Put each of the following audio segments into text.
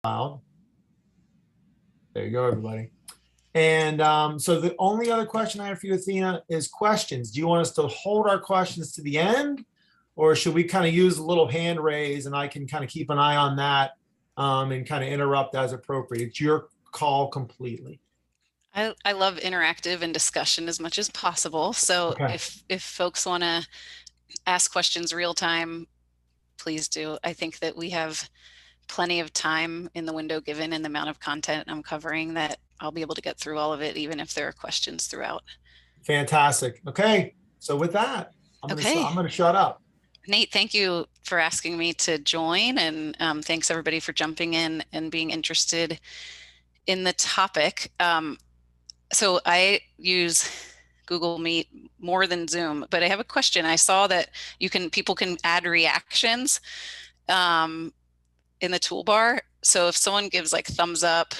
Wow. There you go, everybody. And so the only other question I have for you, Athena, is questions. Do you want us to hold our questions to the end, or should we kind of use a little hand raise and I can kind of keep an eye on that and kind of interrupt as appropriate? It's your call completely. I love interactive and discussion as much as possible. So Okay. if folks want to ask questions real time, please do. I think that we have plenty of time in the window given and the amount of content I'm covering that I'll be able to get through all of it, even if there are questions throughout. Fantastic. Okay. So with that, Okay. I'm gonna shut up. Nate, thank you for asking me to join, and thanks everybody for jumping in and being interested in the topic. So I use Google Meet more than Zoom, but I have a question. I saw that people can add reactions um, in the toolbar. So if someone gives like thumbs up,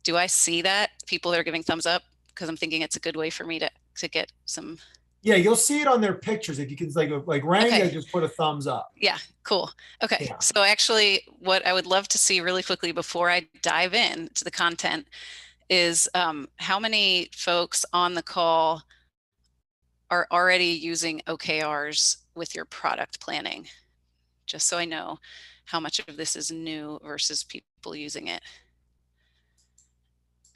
do I see that people that are giving thumbs up? Because I'm thinking it's a good way for me to get some. Yeah, you'll see it on their pictures if you can like Ranga Okay. just put a thumbs up. Yeah, cool. Okay. Yeah. So actually, what I would love to see really quickly before I dive in to the content is how many folks on the call are already using OKRs with your product planning, just so I know how much of this is new versus people using it.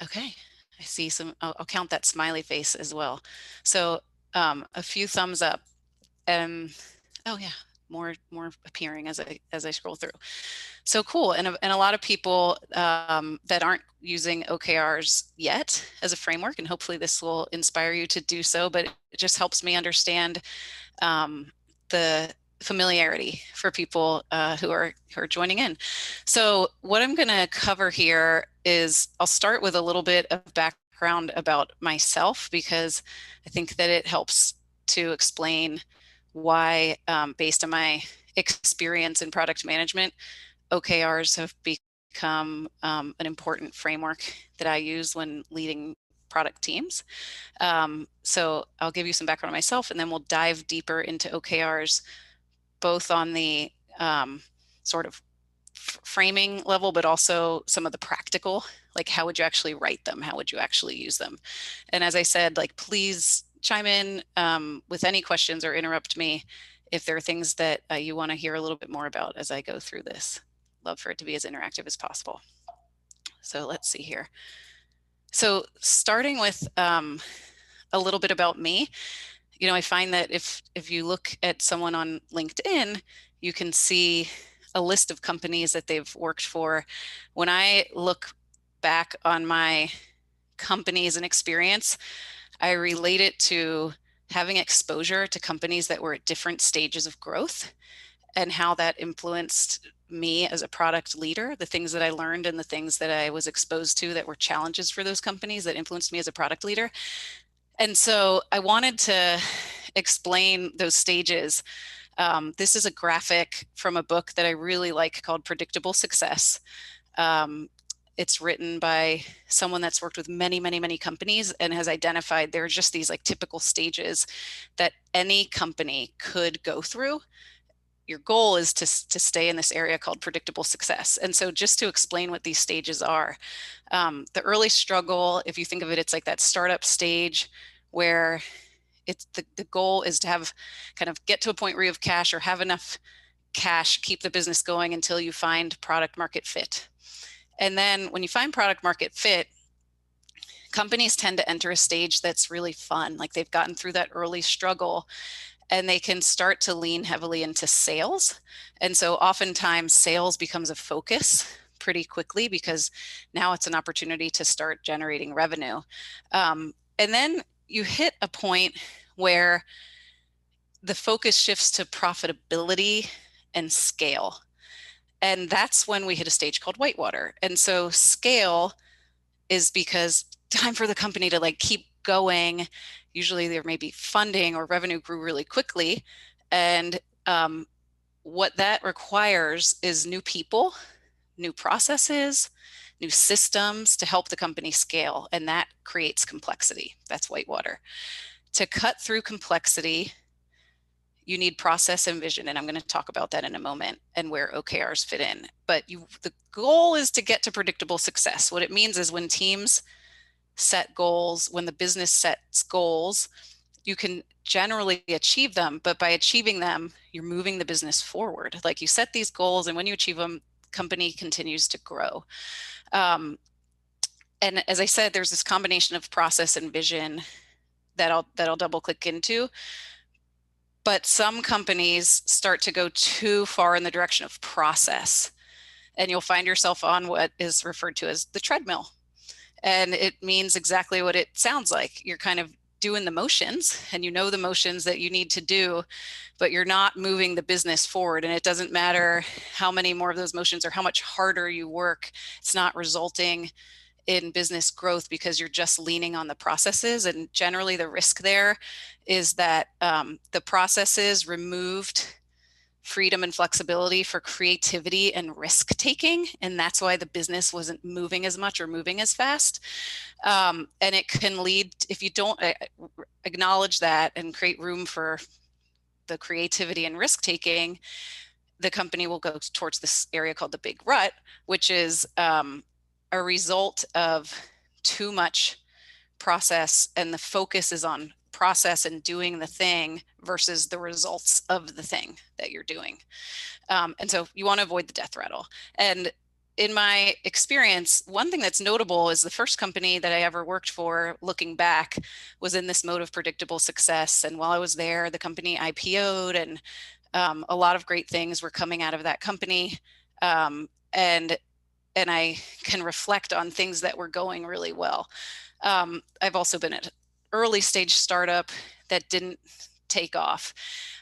Okay, I see some, I'll count that smiley face as well. So a few thumbs up. Oh yeah, more appearing as I scroll through. So cool, and a lot of people that aren't using OKRs yet as a framework, and hopefully this will inspire you to do so. But it just helps me understand the familiarity for people who are joining in. So what I'm going to cover here is I'll start with a little bit of background about myself, because I think that it helps to explain why, based on my experience in product management, OKRs have become an important framework that I use when leading product teams. So I'll give you some background on myself, and then we'll dive deeper into OKRs, both on the sort of framing level, but also some of the practical, like how would you actually write them? How would you actually use them? And as I said, like, please chime in with any questions or interrupt me if there are things that you want to hear a little bit more about as I go through this. Love for it to be as interactive as possible. So let's see here. So starting with a little bit about me, I find that if you look at someone on LinkedIn, you can see a list of companies that they've worked for. When I look back on my companies and experience, I relate it to having exposure to companies that were at different stages of growth and how that influenced me as a product leader, the things that I learned and the things that I was exposed to that were challenges for those companies that influenced me as a product leader. And so I wanted to explain those stages. This is a graphic from a book that I really like called Predictable Success. It's written by someone that's worked with many, many, many companies and has identified there are just these like typical stages that any company could go through. Your goal is to stay in this area called predictable success. And so just to explain what these stages are, the early struggle, if you think of it, it's like that startup stage where it's the goal is to have kind of get to a point where you have cash or have enough cash, keep the business going until you find product market fit. And then when you find product market fit, companies tend to enter a stage that's really fun. Like they've gotten through that early struggle and they can start to lean heavily into sales. And so oftentimes sales becomes a focus pretty quickly because now it's an opportunity to start generating revenue. And then you hit a point where the focus shifts to profitability and scale. And that's when we hit a stage called whitewater. And so scale is because time for the company to like keep going. Usually there may be funding or revenue grew really quickly. And what that requires is new people, new processes, new systems to help the company scale. And that creates complexity. That's whitewater. To cut through complexity, you need process and vision. And I'm going to talk about that in a moment and where OKRs fit in. But the goal is to get to predictable success. What it means is when teams set goals, when the business sets goals, you can generally achieve them, but by achieving them, you're moving the business forward. Like you set these goals, and when you achieve them, company continues to grow. And as I said, there's this combination of process and vision that I'll double click into. But some companies start to go too far in the direction of process, and you'll find yourself on what is referred to as the treadmill. And it means exactly what it sounds like. You're kind of doing the motions, and you know the motions that you need to do, but you're not moving the business forward. And it doesn't matter how many more of those motions or how much harder you work, it's not resulting in business growth because you're just leaning on the processes. And generally the risk there is that the processes removed freedom and flexibility for creativity and risk taking. And that's why the business wasn't moving as much or moving as fast. And it can lead, if you don't acknowledge that and create room for the creativity and risk taking, the company will go towards this area called the big rut, which is a result of too much process, and the focus is on process and doing the thing versus the results of the thing that you're doing. And so you want to avoid the death rattle. And in my experience, one thing that's notable is the first company that I ever worked for, looking back, was in this mode of predictable success. And while I was there, the company IPO'd, and a lot of great things were coming out of that company. And I can reflect on things that were going really well. I've also been at an early stage startup that didn't take off.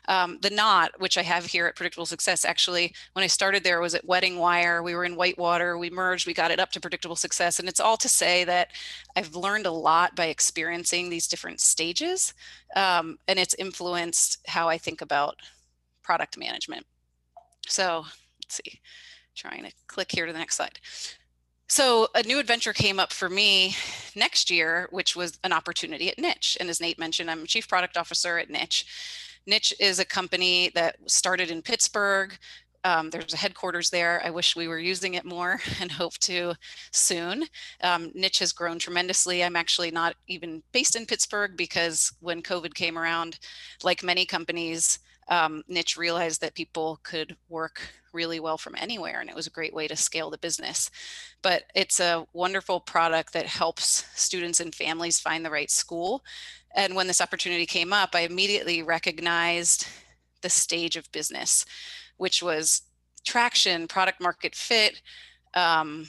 The Knot, which I have here at Predictable Success, actually, when I started there, was at Wedding Wire. We were in Whitewater. We merged. We got it up to Predictable Success. And it's all to say that I've learned a lot by experiencing these different stages. And it's influenced how I think about product management. So let's see. Trying to click here to the next slide. So a new adventure came up for me next year, which was an opportunity at Niche. And as Nate mentioned, I'm Chief Product Officer at Niche. Niche is a company that started in Pittsburgh. There's a headquarters there. I wish we were using it more and hope to soon. Niche has grown tremendously. I'm actually not even based in Pittsburgh because when COVID came around, like many companies, Niche realized that people could work really well from anywhere, and it was a great way to scale the business. But it's a wonderful product that helps students and families find the right school. And when this opportunity came up, I immediately recognized the stage of business, which was traction, product market fit, a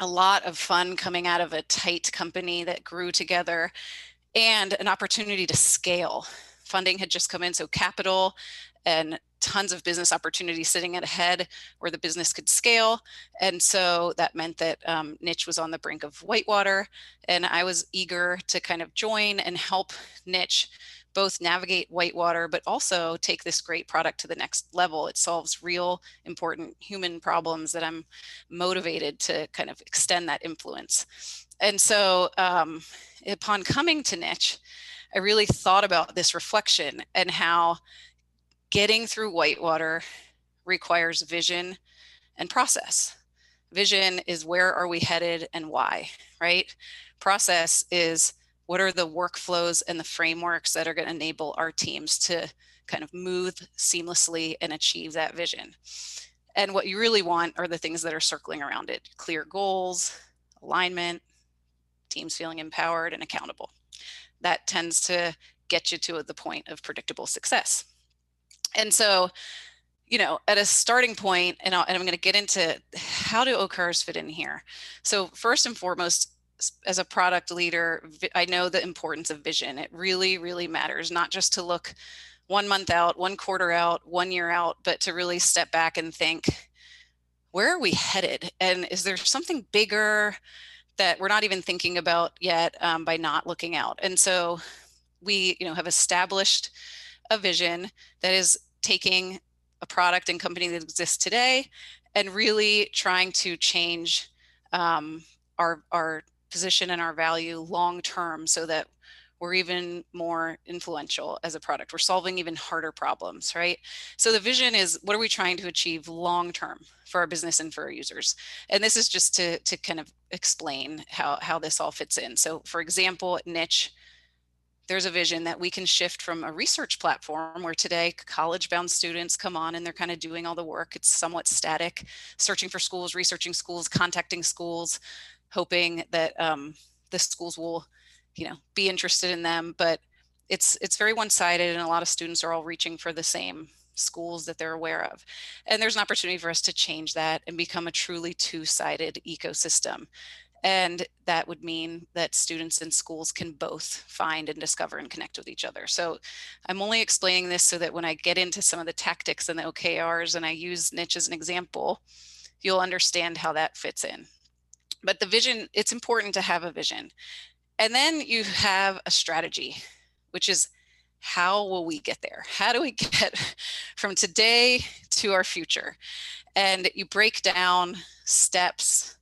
lot of fun coming out of a tight company that grew together, and an opportunity to scale. Funding had just come in, so capital and tons of business opportunities sitting ahead where the business could scale. And so that meant that Niche was on the brink of Whitewater, and I was eager to kind of join and help Niche both navigate Whitewater, but also take this great product to the next level. It solves real important human problems that I'm motivated to kind of extend that influence. And so upon coming to Niche, I really thought about this reflection and how getting through Whitewater requires vision and process. Vision is where are we headed and why, right? Process is what are the workflows and the frameworks that are going to enable our teams to kind of move seamlessly and achieve that vision. And what you really want are the things that are circling around it: clear goals, alignment, teams feeling empowered and accountable. That tends to get you to the point of predictable success. And so, you know, at a starting point, and I'm going to get into how do OKRs fit in here. So first and foremost, as a product leader, I know the importance of vision. It really, really matters, not just to look 1 month out, 1 quarter out, 1 year out, but to really step back and think, where are we headed? And is there something bigger that we're not even thinking about yet by not looking out? And so we, you know, have established a vision that is taking a product and company that exists today and really trying to change our position and our value long term so that we're even more influential as a product. We're solving even harder problems, right? So the vision is, what are we trying to achieve long-term for our business and for our users? And this is just to kind of explain how this all fits in. So for example, at Niche, there's a vision that we can shift from a research platform where today college-bound students come on and they're kind of doing all the work. It's somewhat static, searching for schools, researching schools, contacting schools, hoping that the schools will, be interested in them. But it's very one-sided, and a lot of students are all reaching for the same schools that they're aware of. And there's an opportunity for us to change that and become a truly two-sided ecosystem. And that would mean that students and schools can both find and discover and connect with each other. So I'm only explaining this so that when I get into some of the tactics and the OKRs and I use Niche as an example, you'll understand how that fits in. But the vision, it's important to have a vision. And then you have a strategy, which is, how will we get there? How do we get from today to our future? And you break down steps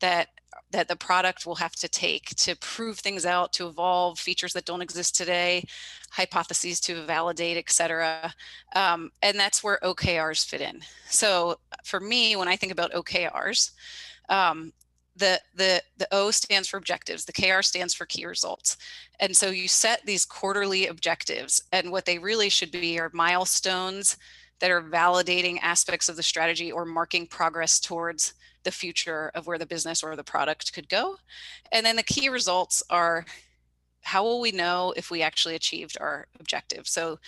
that the product will have to take to prove things out, to evolve features that don't exist today, hypotheses to validate, et cetera. And that's where OKRs fit in. So for me, when I think about OKRs, the O stands for objectives, the KR stands for key results. And so you set these quarterly objectives, and what they really should be are milestones that are validating aspects of the strategy or marking progress towards the future of where the business or the product could go. And then the key results are, how will we know if we actually achieved our objective? So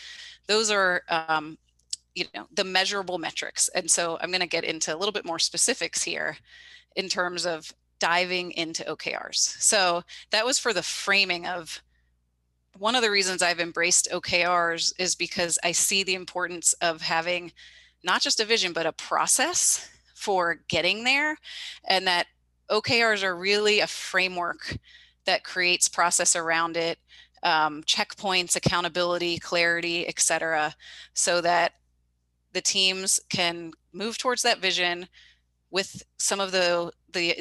those are the measurable metrics. And so I'm going to get into a little bit more specifics here in terms of diving into OKRs. So that was for the framing of, one of the reasons I've embraced OKRs is because I see the importance of having not just a vision, but a process for getting there. And that OKRs are really a framework that creates process around it, checkpoints, accountability, clarity, et cetera, so that the teams can move towards that vision with some of the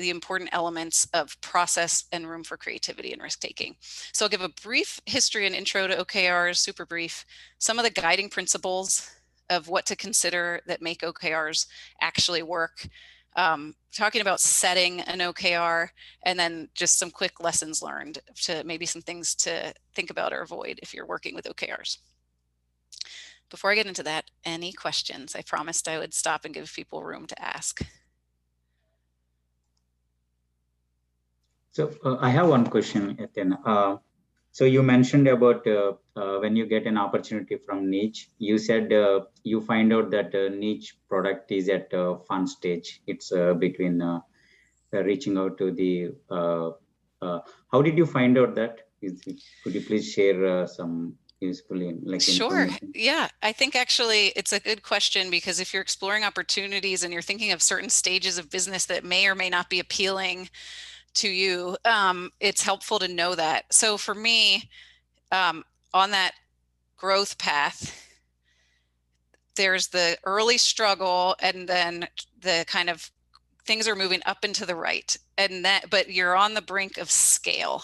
important elements of process and room for creativity and risk-taking. So I'll give a brief history and intro to OKRs, super brief, some of the guiding principles of what to consider that make OKRs actually work, talking about setting an OKR, and then just some quick lessons learned, to maybe some things to think about or avoid if you're working with OKRs. Before I get into that, any questions? I promised I would stop and give people room to ask. So I have one question, Athena. So you mentioned about when you get an opportunity from niche, you said you find out that niche product is at a fun stage. It's between reaching out to the, how did you find out that? Could you please share some useful Sure. information? Yeah, I think actually it's a good question, because if you're exploring opportunities and you're thinking of certain stages of business that may or may not be appealing to you, it's helpful to know that. So for me, on that growth path, there's the early struggle, and then the kind of things are moving up and to the right, and that, but you're on the brink of scale,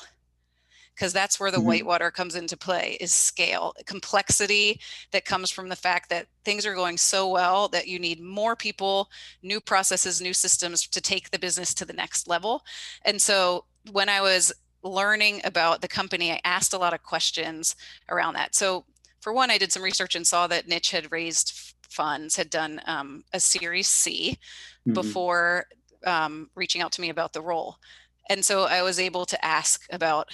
because that's where the whitewater comes into play, is scale, complexity that comes from the fact that things are going so well that you need more people, new processes, new systems to take the business to the next level. And so when I was learning about the company, I asked a lot of questions around that. So for one, I did some research and saw that Niche had raised funds, had done a Series C before reaching out to me about the role. And so I was able to ask about,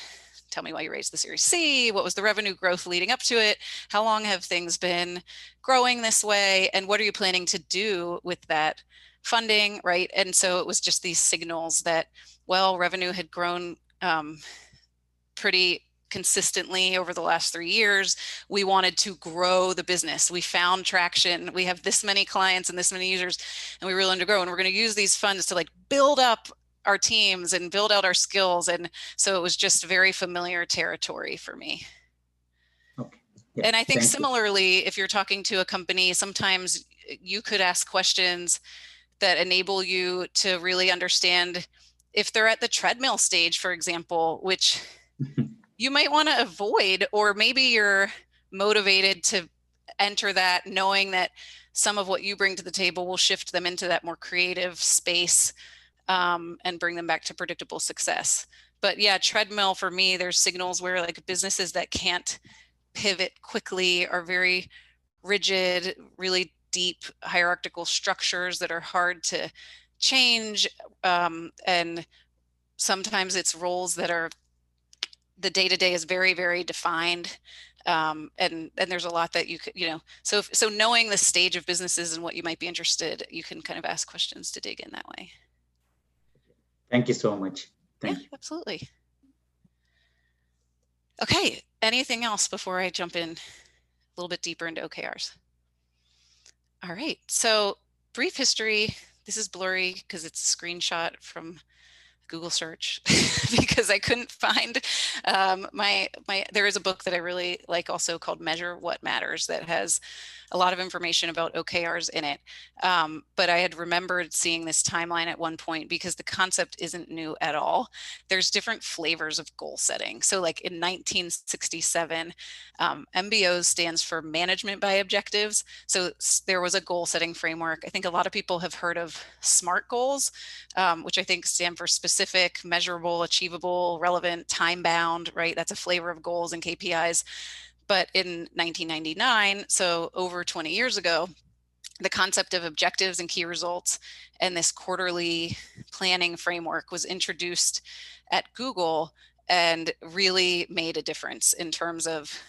tell me why you raised the Series C, what was the revenue growth leading up to it, how long have things been growing this way, and what are you planning to do with that funding, right? And so it was just these signals that, well, revenue had grown pretty consistently over the last 3 years. We wanted to grow the business. We found traction. We have this many clients and this many users, and we really wanted to grow. And we're going to use these funds to build up our teams and build out our skills. And so it was just very familiar territory for me. Okay. Yeah, and I think similarly, if you're talking to a company, sometimes you could ask questions that enable you to really understand if they're at the treadmill stage, for example, which you might want to avoid, or maybe you're motivated to enter that knowing that some of what you bring to the table will shift them into that more creative space, and bring them back to predictable success. But yeah, treadmill for me, there's signals where like businesses that can't pivot quickly are very rigid, really deep hierarchical structures that are hard to change. And sometimes it's roles that are, the day-to-day is very, very defined. And there's a lot that you could, so knowing the stage of businesses and what you might be interested, you can kind of ask questions to dig in that way. Thank you so much. Thank you. Absolutely. Okay, anything else before I jump in a little bit deeper into OKRs? All right, so brief history. This is blurry because it's a screenshot from Google search because I couldn't find there is a book that I really like also called Measure What Matters that has a lot of information about OKRs in it. But I had remembered seeing this timeline at one point because the concept isn't new at all. There's different flavors of goal setting. So like in 1967, MBO stands for Management by Objectives. So there was a goal setting framework. I think a lot of people have heard of SMART goals, which I think stand for specific, measurable, achievable, relevant, time bound, right? That's a flavor of goals and KPIs. But in 1999, so over 20 years ago, the concept of objectives and key results and this quarterly planning framework was introduced at Google and really made a difference in terms of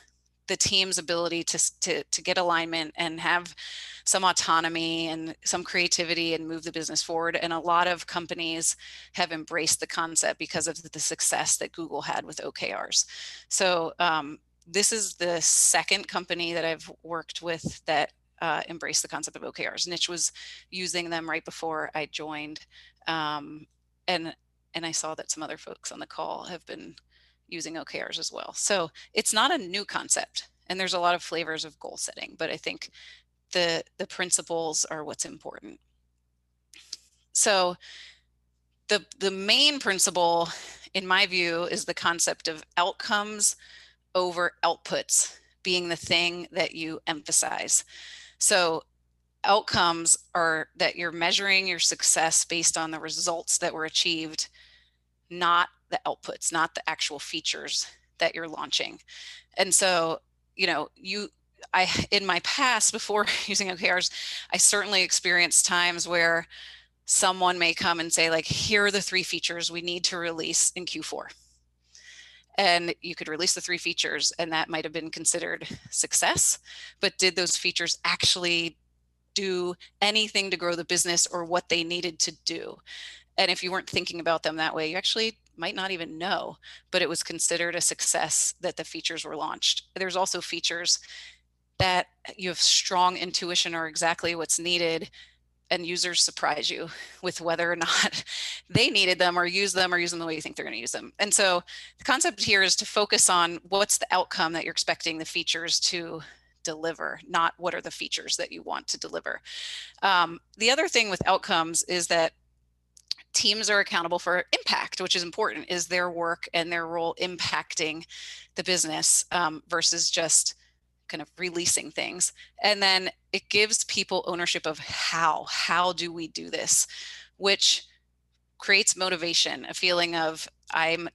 the team's ability to get alignment and have some autonomy and some creativity and move the business forward. And a lot of companies have embraced the concept because of the success that Google had with OKRs. So this is the second company that I've worked with that embraced the concept of OKRs. Niche was using them right before I joined. And I saw that some other folks on the call have been using OKRs as well. So it's not a new concept, and there's a lot of flavors of goal setting, but I think the principles are what's important. So the main principle, in my view, is the concept of outcomes over outputs being the thing that you emphasize. So outcomes are that you're measuring your success based on the results that were achieved, not the outputs, not the actual features that you're launching. And so, in my past, before using OKRs, I certainly experienced times where someone may come and say, like, here are the 3 features we need to release in Q4. And you could release the 3 features and that might have been considered success, but did those features actually do anything to grow the business or what they needed to do? And if you weren't thinking about them that way, you actually might not even know, but it was considered a success that the features were launched. There's also features that you have strong intuition or exactly what's needed, and users surprise you with whether or not they needed them or use them the way you think they're going to use them. And so the concept here is to focus on what's the outcome that you're expecting the features to deliver, not what are the features that you want to deliver. The other thing with outcomes is that teams are accountable for impact, which is important. Is their work and their role impacting the business versus just kind of releasing things? And then it gives people ownership of how do we do this, which creates motivation, a feeling of I'm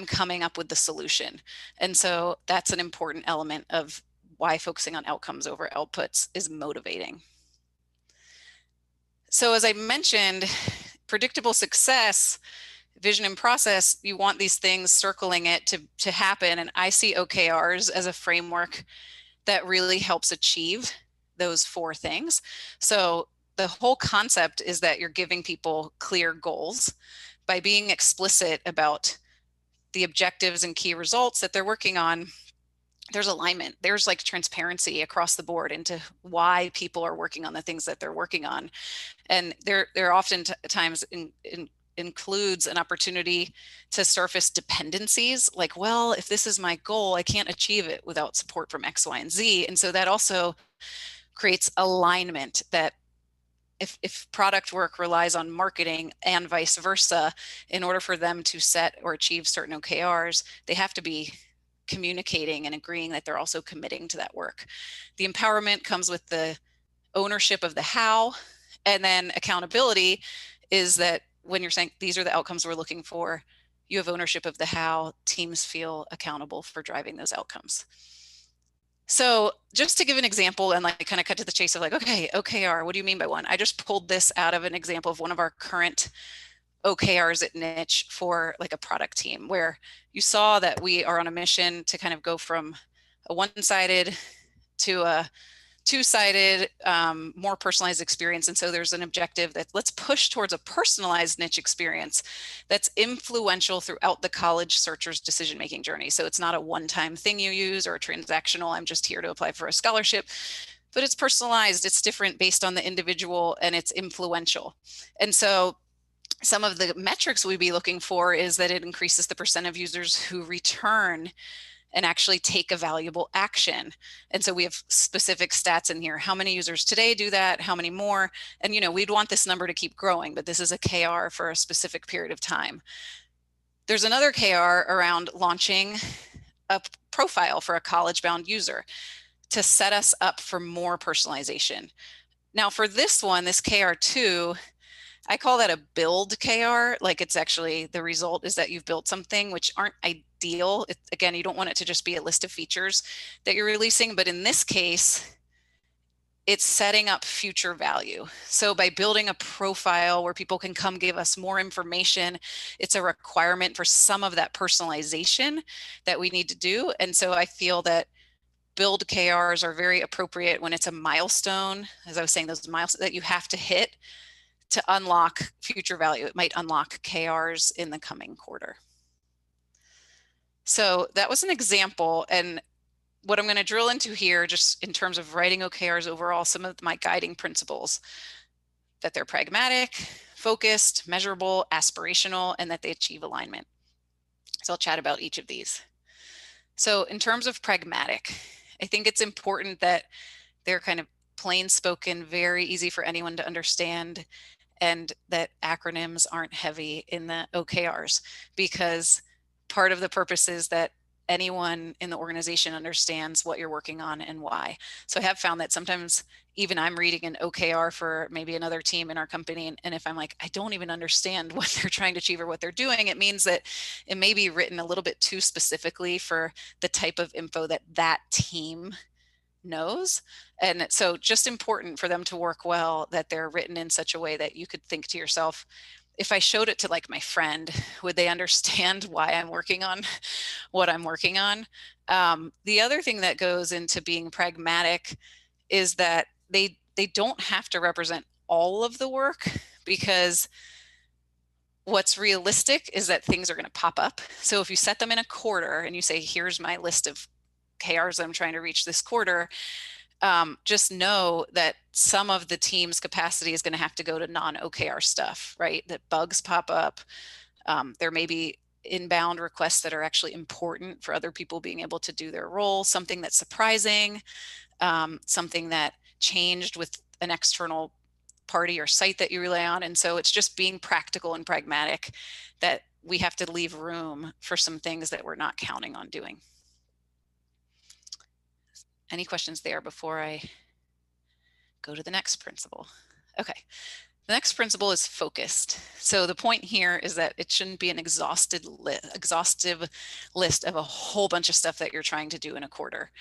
coming up with the solution. And so that's an important element of why focusing on outcomes over outputs is motivating. So as I mentioned, predictable success, vision and process, you want these things circling it to happen. And I see OKRs as a framework that really helps achieve those 4 things. So the whole concept is that you're giving people clear goals by being explicit about the objectives and key results that they're working on. There's alignment. There's like transparency across the board into why people are working on the things that they're working on. And there are often times includes an opportunity to surface dependencies, like, well, if this is my goal, I can't achieve it without support from X, Y, and Z. And so that also creates alignment that if product work relies on marketing and vice versa, in order for them to set or achieve certain OKRs, they have to be communicating and agreeing that they're also committing to that work. The empowerment comes with the ownership of the how, and then accountability is that when you're saying these are the outcomes we're looking for, you have ownership of the how. Teams feel accountable for driving those outcomes. So just to give an example and like kind of cut to the chase of like, okay, OKR, what do you mean by one? I just pulled this out of an example of one of our current OKRs at Niche for like a product team, where you saw that we are on a mission to kind of go from a one-sided to a two-sided, more personalized experience. And so there's an objective that let's push towards a personalized niche experience that's influential throughout the college searcher's decision-making journey. So it's not a one-time thing you use or a transactional, I'm just here to apply for a scholarship, but it's personalized, it's different based on the individual, and it's influential. And so some of the metrics we'd be looking for is that it increases the percent of users who return and actually take a valuable action. And so we have specific stats in here. How many users today do that? How many more? And, you know, we'd want this number to keep growing, but this is a KR for a specific period of time. There's another KR around launching a profile for a college-bound user to set us up for more personalization. Now for this one, this KR2, I call that a build KR. Like it's actually the result is that you've built something which aren't ideal. Again, you don't want it to just be a list of features that you're releasing, but in this case, it's setting up future value. So by building a profile where people can come give us more information, it's a requirement for some of that personalization that we need to do. And so I feel that build KRs are very appropriate when it's a milestone, as I was saying, those milestones that you have to hit to unlock future value. It might unlock KRs in the coming quarter. So that was an example. And what I'm going to drill into here, just in terms of writing OKRs overall, some of my guiding principles, that they're pragmatic, focused, measurable, aspirational, and that they achieve alignment. So I'll chat about each of these. So in terms of pragmatic, I think it's important that they're kind of plain spoken, very easy for anyone to understand, and that acronyms aren't heavy in the OKRs, because part of the purpose is that anyone in the organization understands what you're working on and why. So I have found that sometimes even I'm reading an OKR for maybe another team in our company, and if I'm like, I don't even understand what they're trying to achieve or what they're doing, it means that it may be written a little bit too specifically for the type of info that that team knows. And so just important for them to work well, that they're written in such a way that you could think to yourself, if I showed it to like my friend, would they understand why I'm working on what I'm working on? The other thing that goes into being pragmatic is that they don't have to represent all of the work, because what's realistic is that things are going to pop up. So if you set them in a quarter and you say, here's my list of KRs that I'm trying to reach this quarter, just know that some of the team's capacity is going to have to go to non-OKR stuff, right? That bugs pop up. There may be inbound requests that are actually important for other people being able to do their role, something that's surprising, something that changed with an external party or site that you rely on. And so it's just being practical and pragmatic, that we have to leave room for some things that we're not counting on doing. Any questions there before I go to the next principle? Okay, the next principle is focused. So the point here is that it shouldn't be an exhaustive list of a whole bunch of stuff that you're trying to do in a quarter.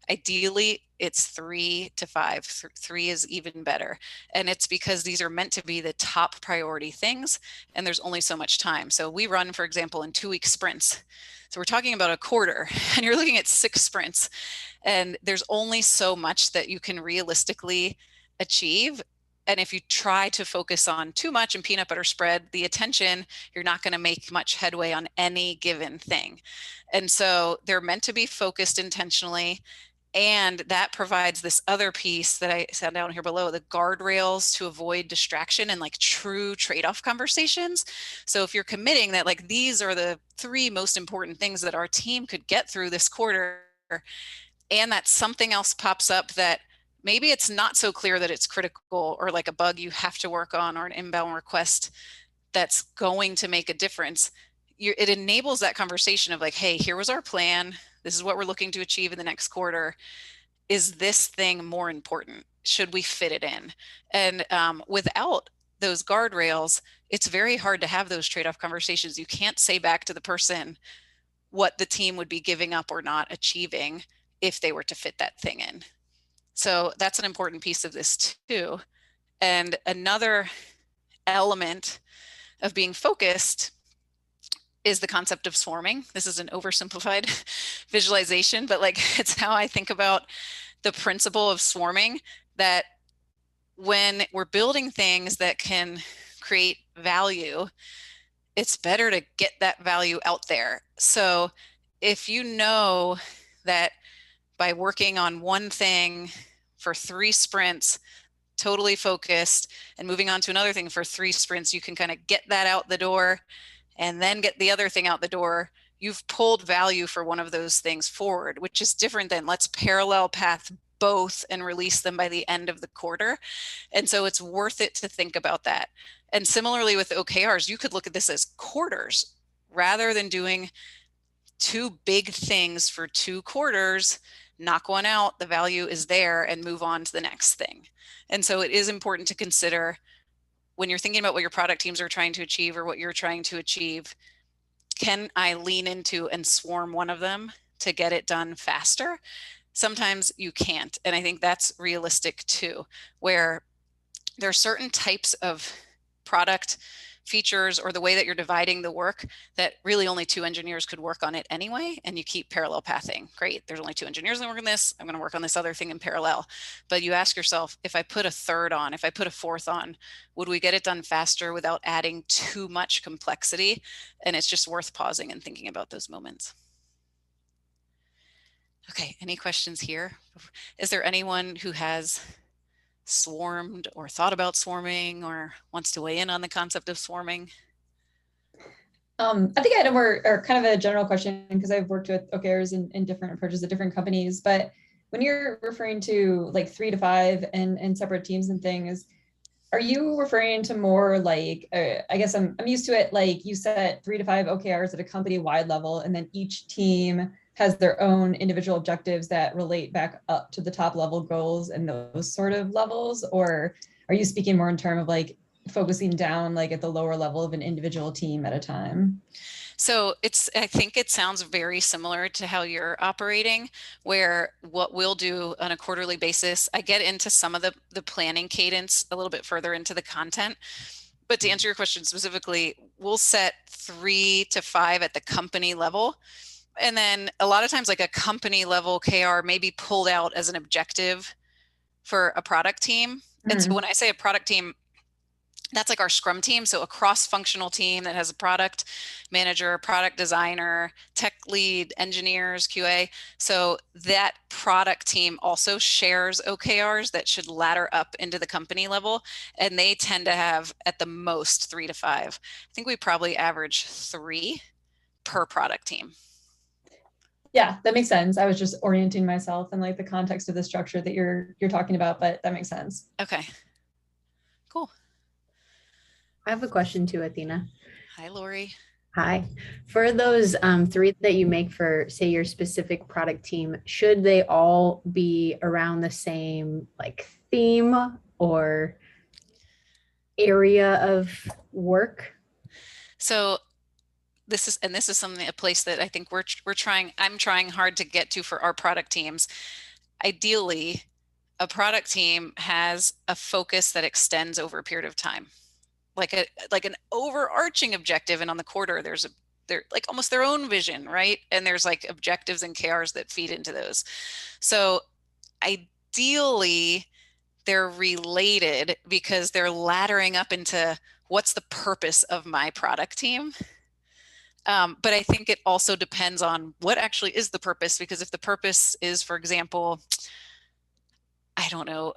Ideally, it's 3 to 5. 3 is even better. And it's because these are meant to be the top priority things, and there's only so much time. So we run, for example, in 2-week sprints. So we're talking about a quarter, and you're looking at 6 sprints, and there's only so much that you can realistically achieve. And if you try to focus on too much and peanut butter spread the attention, you're not going to make much headway on any given thing. And so they're meant to be focused intentionally. And that provides this other piece that I set down here below, the guardrails to avoid distraction and like true trade-off conversations. So if you're committing that like these are the 3 most important things that our team could get through this quarter, and that something else pops up that maybe it's not so clear that it's critical, or like a bug you have to work on, or an inbound request that's going to make a difference, it enables that conversation of like, hey, here was our plan. This is what we're looking to achieve in the next quarter. Is this thing more important? Should we fit it in? And without those guardrails, it's very hard to have those trade-off conversations. You can't say back to the person what the team would be giving up or not achieving if they were to fit that thing in. So that's an important piece of this too. And another element of being focused is the concept of swarming. This is an oversimplified visualization, but like it's how I think about the principle of swarming, that when we're building things that can create value, it's better to get that value out there. So if you know that by working on one thing for 3 sprints, totally focused, and moving on to another thing for 3 sprints, you can kind of get that out the door and then get the other thing out the door. You've pulled value for one of those things forward, which is different than let's parallel path both and release them by the end of the quarter. And so it's worth it to think about that. And similarly with OKRs, you could look at this as quarters rather than doing 2 big things for 2 quarters. Knock one out, the value is there, and move on to the next thing. And so it is important to consider when you're thinking about what your product teams are trying to achieve or what you're trying to achieve, can I lean into and swarm one of them to get it done faster? Sometimes you can't. And I think that's realistic too, where there are certain types of product features or the way that you're dividing the work that really only 2 engineers could work on it anyway, and you keep parallel pathing. Great, there's only 2 engineers that work on this, I'm going to work on this other thing in parallel. But you ask yourself, if I put a third on, if I put a fourth on, would we get it done faster without adding too much complexity? And it's just worth pausing and thinking about those moments. Okay, any questions here? Is there anyone who has swarmed or thought about swarming or wants to weigh in on the concept of swarming? I think I had a more, or kind of a general question, because I've worked with OKRs in different approaches at different companies, but when you're referring to like 3 to 5 and separate teams and things, are you referring to more like, I guess I'm used to it, like you set 3 to 5 OKRs at a company-wide level, and then each team has their own individual objectives that relate back up to the top level goals and those sort of levels? Or are you speaking more in terms of like focusing down like at the lower level of an individual team at a time? So I think it sounds very similar to how you're operating, where what we'll do on a quarterly basis, I get into some of the planning cadence a little bit further into the content. But to answer your question specifically, we'll set 3 to 5 at the company level. And then a lot of times like a company level KR may be pulled out as an objective for a product team. And so when I say a product team, that's like our Scrum team. So a cross-functional team that has a product manager, product designer, tech lead, engineers, QA. So that product team also shares OKRs that should ladder up into the company level. And they tend to have at the most 3 to 5. I think we probably average 3 per product team. Yeah, that makes sense. I was just orienting myself in like the context of the structure that you're talking about, but that makes sense. Okay, cool. I have a question too, Athena. Hi, Lori. Hi. For those 3 that you make for, say, your specific product team, should they all be around the same like theme or area of work? So this is something, a place that I think I'm trying hard to get to for our product teams. Ideally, a product team has a focus that extends over a period of time, like an overarching objective. And on the quarter, they're like almost their own vision, right? And there's like objectives and KRs that feed into those. So ideally, they're related because they're laddering up into what's the purpose of my product team. But I think it also depends on what actually is the purpose, because if the purpose is, for example, I don't know,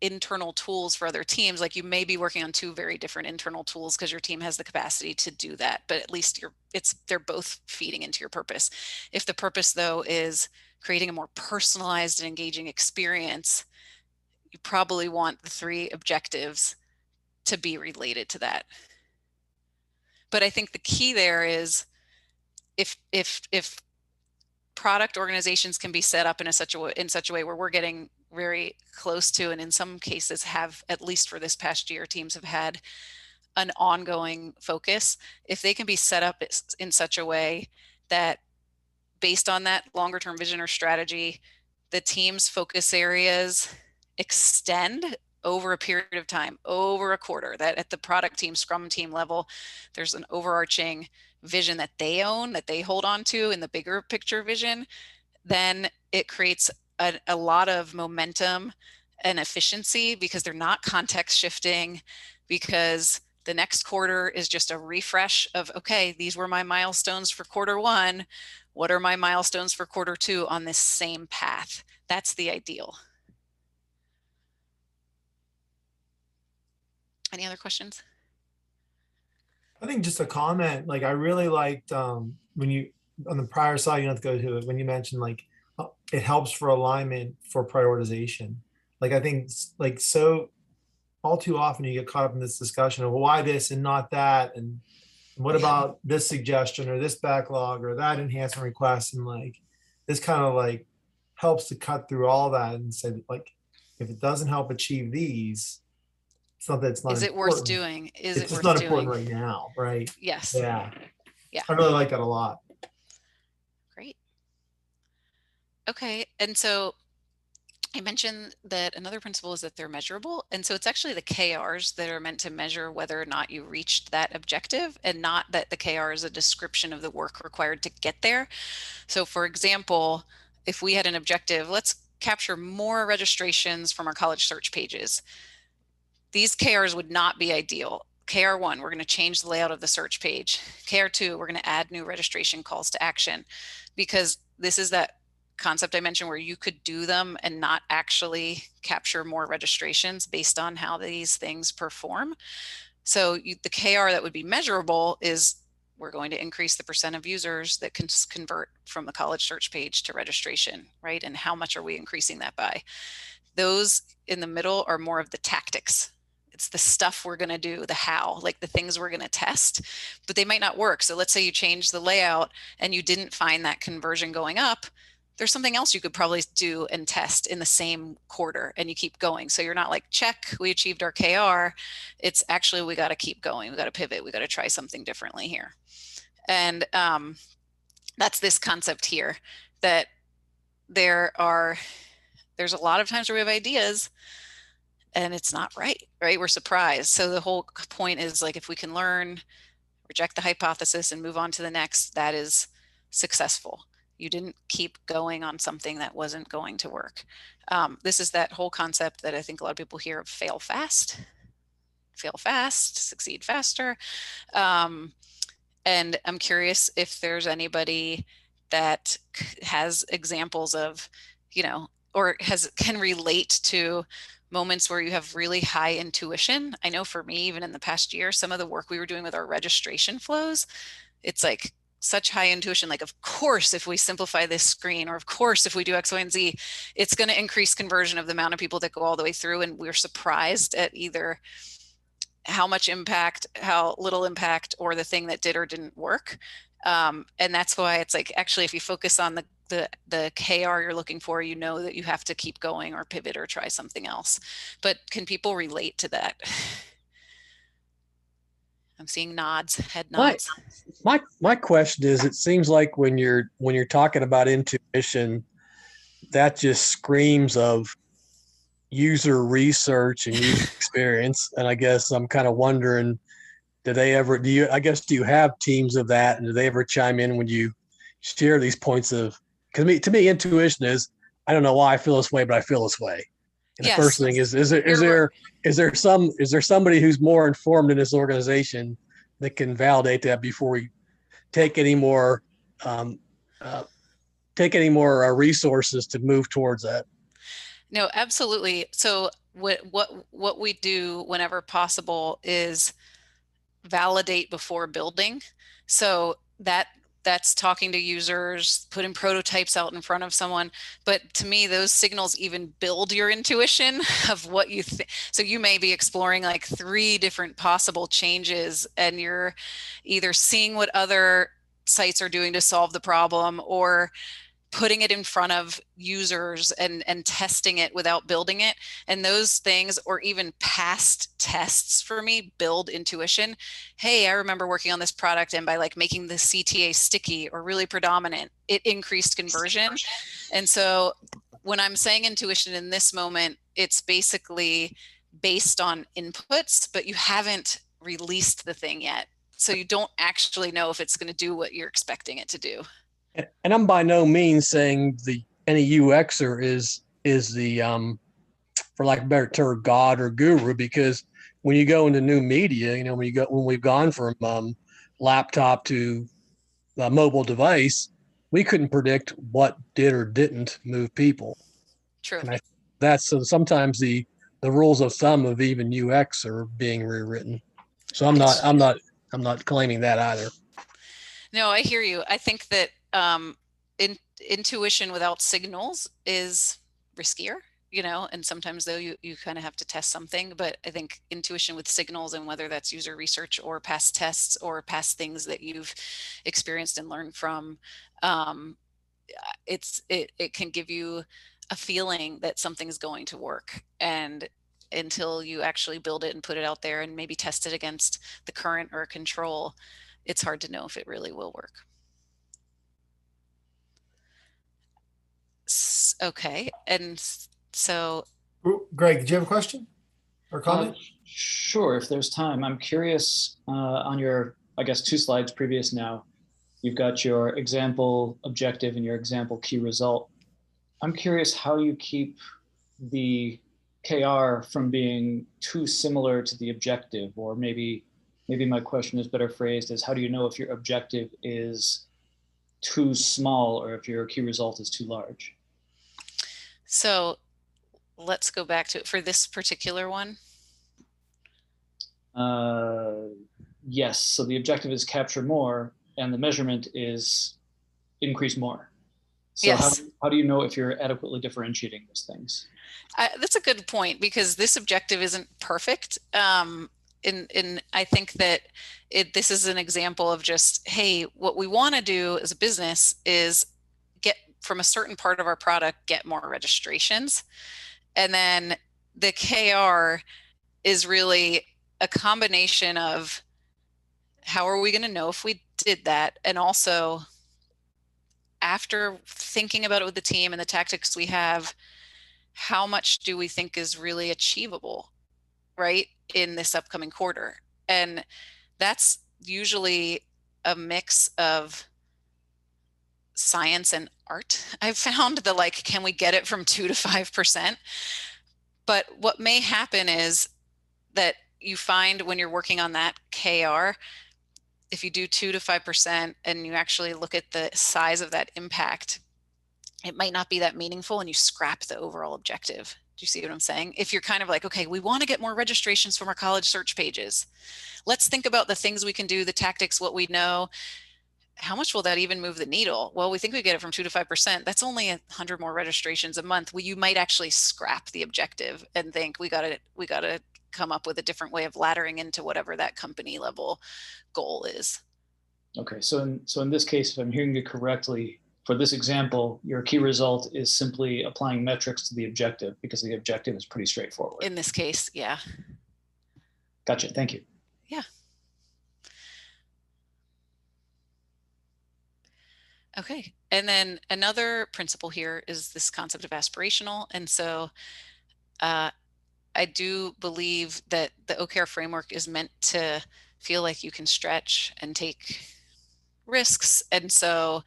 internal tools for other teams, like you may be working on 2 very different internal tools because your team has the capacity to do that, but at least they're both feeding into your purpose. If the purpose though is creating a more personalized and engaging experience, you probably want the 3 objectives to be related to that. But I think the key there is if product organizations can be set up in such a way where we're getting very close to, and in some cases have, at least for this past year, teams have had an ongoing focus. If they can be set up in such a way that based on that longer term vision or strategy, the team's focus areas extend over a period of time, over a quarter, that at the product team, scrum team level, there's an overarching vision that they own, that they hold on to in the bigger picture vision, then it creates a lot of momentum and efficiency, because they're not context shifting, because the next quarter is just a refresh of, okay, these were my milestones for quarter one. What are my milestones for quarter two on this same path? That's the ideal. Any other questions? I think just a comment, like I really liked when you, on the prior slide, you don't have to go to it, when you mentioned like it helps for alignment for prioritization. Like I think like so all too often you get caught up in this discussion of, well, why this and not that, and what about this suggestion or this backlog or that enhancement request, and like this kind of like helps to cut through all that and say like, if it doesn't help achieve these, it's not that it's not Is it important. worth doing? Is It's it just worth not doing? important right now, right? Yes. Yeah. Yeah. I really like that a lot. Great. Okay. And so I mentioned that another principle is that they're measurable. And so it's actually the KRs that are meant to measure whether or not you reached that objective, and not that the KR is a description of the work required to get there. So for example, if we had an objective, let's capture more registrations from our college search pages. These KRs would not be ideal. KR1, we're going to change the layout of the search page. KR2, we're going to add new registration calls to action, because this is that concept I mentioned where you could do them and not actually capture more registrations based on how these things perform. So the KR that would be measurable is, we're going to increase the percent of users that can convert from the college search page to registration, right? And how much are we increasing that by? Those in the middle are more of the tactics. It's the stuff we're going to do, the how, like the things we're going to test, but they might not work. So let's say you change the layout and you didn't find that conversion going up. There's something else you could probably do and test in the same quarter, and you keep going. So you're not like, check, we achieved our KR. It's actually, we got to keep going. We got to pivot. We got to try something differently here. And that's this concept here, that there's a lot of times where we have ideas and it's not right? We're surprised. So the whole point is like, if we can learn, reject the hypothesis and move on to the next, that is successful. You didn't keep going on something that wasn't going to work. This is that whole concept that I think a lot of people hear of: fail fast, succeed faster. And I'm curious if there's anybody that has examples of, or can relate to moments where you have really high intuition. I know for me, even in the past year, some of the work we were doing with our registration flows, it's like such high intuition, like, of course, if we simplify this screen, or of course, if we do X, Y, and Z, it's going to increase conversion of the amount of people that go all the way through. And we're surprised at either how much impact, how little impact, or the thing that did or didn't work. And that's why it's like, actually, if you focus on the KR you're looking for, you know that you have to keep going or pivot or try something else. But can people relate to that? I'm seeing nods, head nods. My question is, it seems like when you're talking about intuition, that just screams of user research and user experience. And I guess I'm kind of wondering, do you have teams of that, and do they ever chime in when you share these points of, because to me, intuition is, I don't know why I feel this way, but I feel this way. And Yes. The first thing is there somebody who's more informed in this organization that can validate that before we take any more resources to move towards that? No, absolutely. So what we do whenever possible is validate before building. So that's talking to users, putting prototypes out in front of someone. But to me, those signals even build your intuition of what you think. So you may be exploring like 3 different possible changes, and you're either seeing what other sites are doing to solve the problem, or putting it in front of users and testing it without building it. And those things, or even past tests for me, build intuition. Hey, I remember working on this product, and by like making the CTA sticky or really predominant, it increased conversion. And so when I'm saying intuition in this moment, it's basically based on inputs, but you haven't released the thing yet. So you don't actually know if it's going to do what you're expecting it to do. And I'm by no means saying any UXer is the for lack of a better term, god or guru, because when you go into new media, when we've gone from laptop to mobile device, we couldn't predict what did or didn't move people. True. And so sometimes the rules of thumb of even UX are being rewritten. So I'm not claiming that either. No, I hear you. I think that intuition without signals is riskier, and sometimes though you kind of have to test something, but I think intuition with signals, and whether that's user research or past tests or past things that you've experienced and learned from, it can give you a feeling that something's going to work. And until you actually build it and put it out there and maybe test it against the current or control, it's hard to know if it really will work. Okay. And so, Greg, did you have a question or comment? Sure, if there's time. I'm curious on your, I guess, 2 slides previous now, you've got your example objective and your example key result. I'm curious how you keep the KR from being too similar to the objective, or maybe my question is better phrased as, how do you know if your objective is too small or if your key result is too large? So let's go back to it for this particular one. Yes, so the objective is capture more and the measurement is increase more. So yes. How do you know if you're adequately differentiating those things? That's a good point, because this objective isn't perfect. I think that this is an example of just, hey, what we want to do as a business is get from a certain part of our product, get more registrations. And then the KR is really a combination of how are we going to know if we did that? And also, after thinking about it with the team and the tactics we have, how much do we think is really achievable, right, in this upcoming quarter? And that's usually a mix of science and art. I've found that, like, can we get it from 2 to 5%? But what may happen is that you find when you're working on that KR, if you do 2 to 5% and you actually look at the size of that impact, it might not be that meaningful, and you scrap the overall objective. Do you see what I'm saying? If you're kind of like, okay, we want to get more registrations from our college search pages. Let's think about the things we can do, the tactics, what we know. How much will that even move the needle? Well, we think we get it from 2 to 5%. That's only 100 more registrations a month. Well, you might actually scrap the objective and think we got to come up with a different way of laddering into whatever that company level goal is. Okay, so in this case, if I'm hearing you correctly, for this example, your key result is simply applying metrics to the objective, because the objective is pretty straightforward. In this case, yeah. Gotcha, thank you. Yeah. Okay, and then another principle here is this concept of aspirational. And so I do believe that the OKR framework is meant to feel like you can stretch and take risks. And so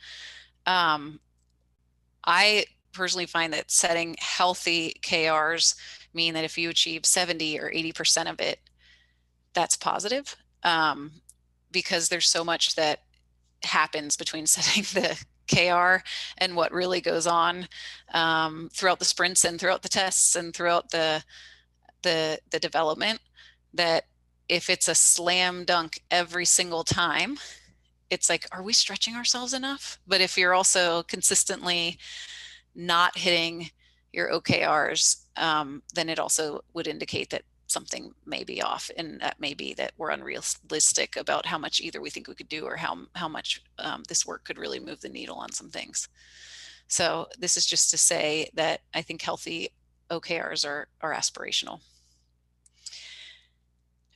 I personally find that setting healthy KRs mean that if you achieve 70 or 80% of it, that's positive, because there's so much that happens between setting the KR and what really goes on throughout the sprints and throughout the tests and throughout the development, that if it's a slam dunk every single time, it's like, are we stretching ourselves enough? But if you're also consistently not hitting your OKRs, then it also would indicate that something may be off, and that may be that we're unrealistic about how much either we think we could do or how much this work could really move the needle on some things. So this is just to say that I think healthy OKRs are aspirational.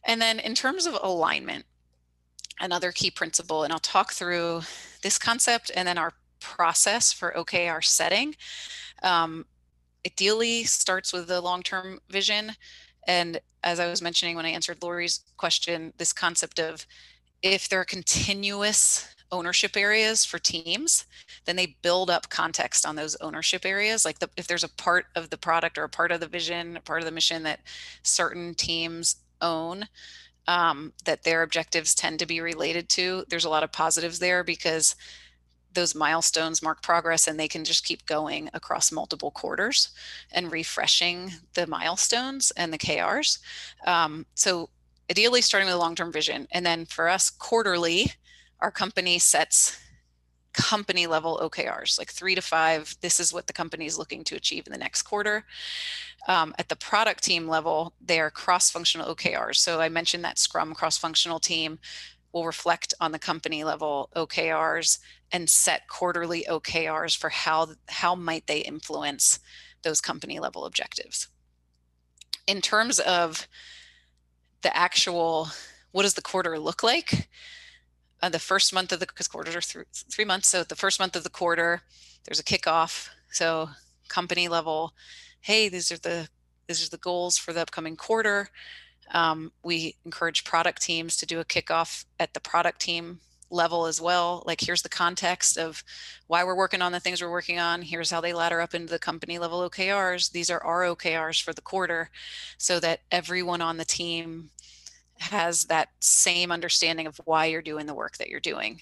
And then in terms of alignment, another key principle, and I'll talk through this concept and then our process for OKR setting. Ideally starts with the long-term vision. And as I was mentioning when I answered Lori's question, this concept of if there are continuous ownership areas for teams, then they build up context on those ownership areas. Like if there's a part of the product or a part of the vision, a part of the mission that certain teams own, that their objectives tend to be related to, there's a lot of positives there because those milestones mark progress and they can just keep going across multiple quarters and refreshing the milestones and the KRs. So ideally starting with a long-term vision. And then for us quarterly, our company sets company level OKRs, like 3 to 5. This is what the company is looking to achieve in the next quarter. At the product team level, they are cross-functional OKRs. So I mentioned that Scrum cross-functional team will reflect on the company level OKRs and set quarterly OKRs for how might they influence those company level objectives. In terms of the actual, what does the quarter look like? The first month of the, because quarters are 3 months. So the first month of the quarter, there's a kickoff. So company level, hey, these are the goals for the upcoming quarter. We encourage product teams to do a kickoff at the product team level as well. Like, here's the context of why we're working on the things we're working on. Here's how they ladder up into the company level OKRs. These are our OKRs for the quarter, so that everyone on the team has that same understanding of why you're doing the work that you're doing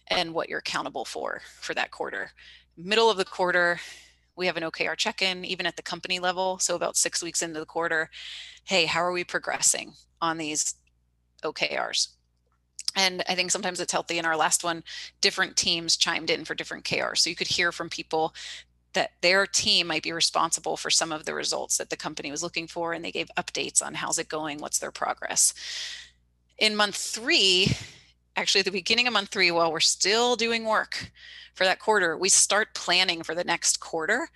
and what you're accountable for that quarter. Middle of the quarter, we have an OKR check-in, even at the company level. So about 6 weeks into the quarter, hey, how are we progressing on these OKRs? And I think sometimes it's healthy. In our last one, different teams chimed in for different KRs. So you could hear from people that their team might be responsible for some of the results that the company was looking for, and they gave updates on how's it going, what's their progress. In month 3, actually at the beginning of month 3, while we're still doing work for that quarter, we start planning for the next quarter.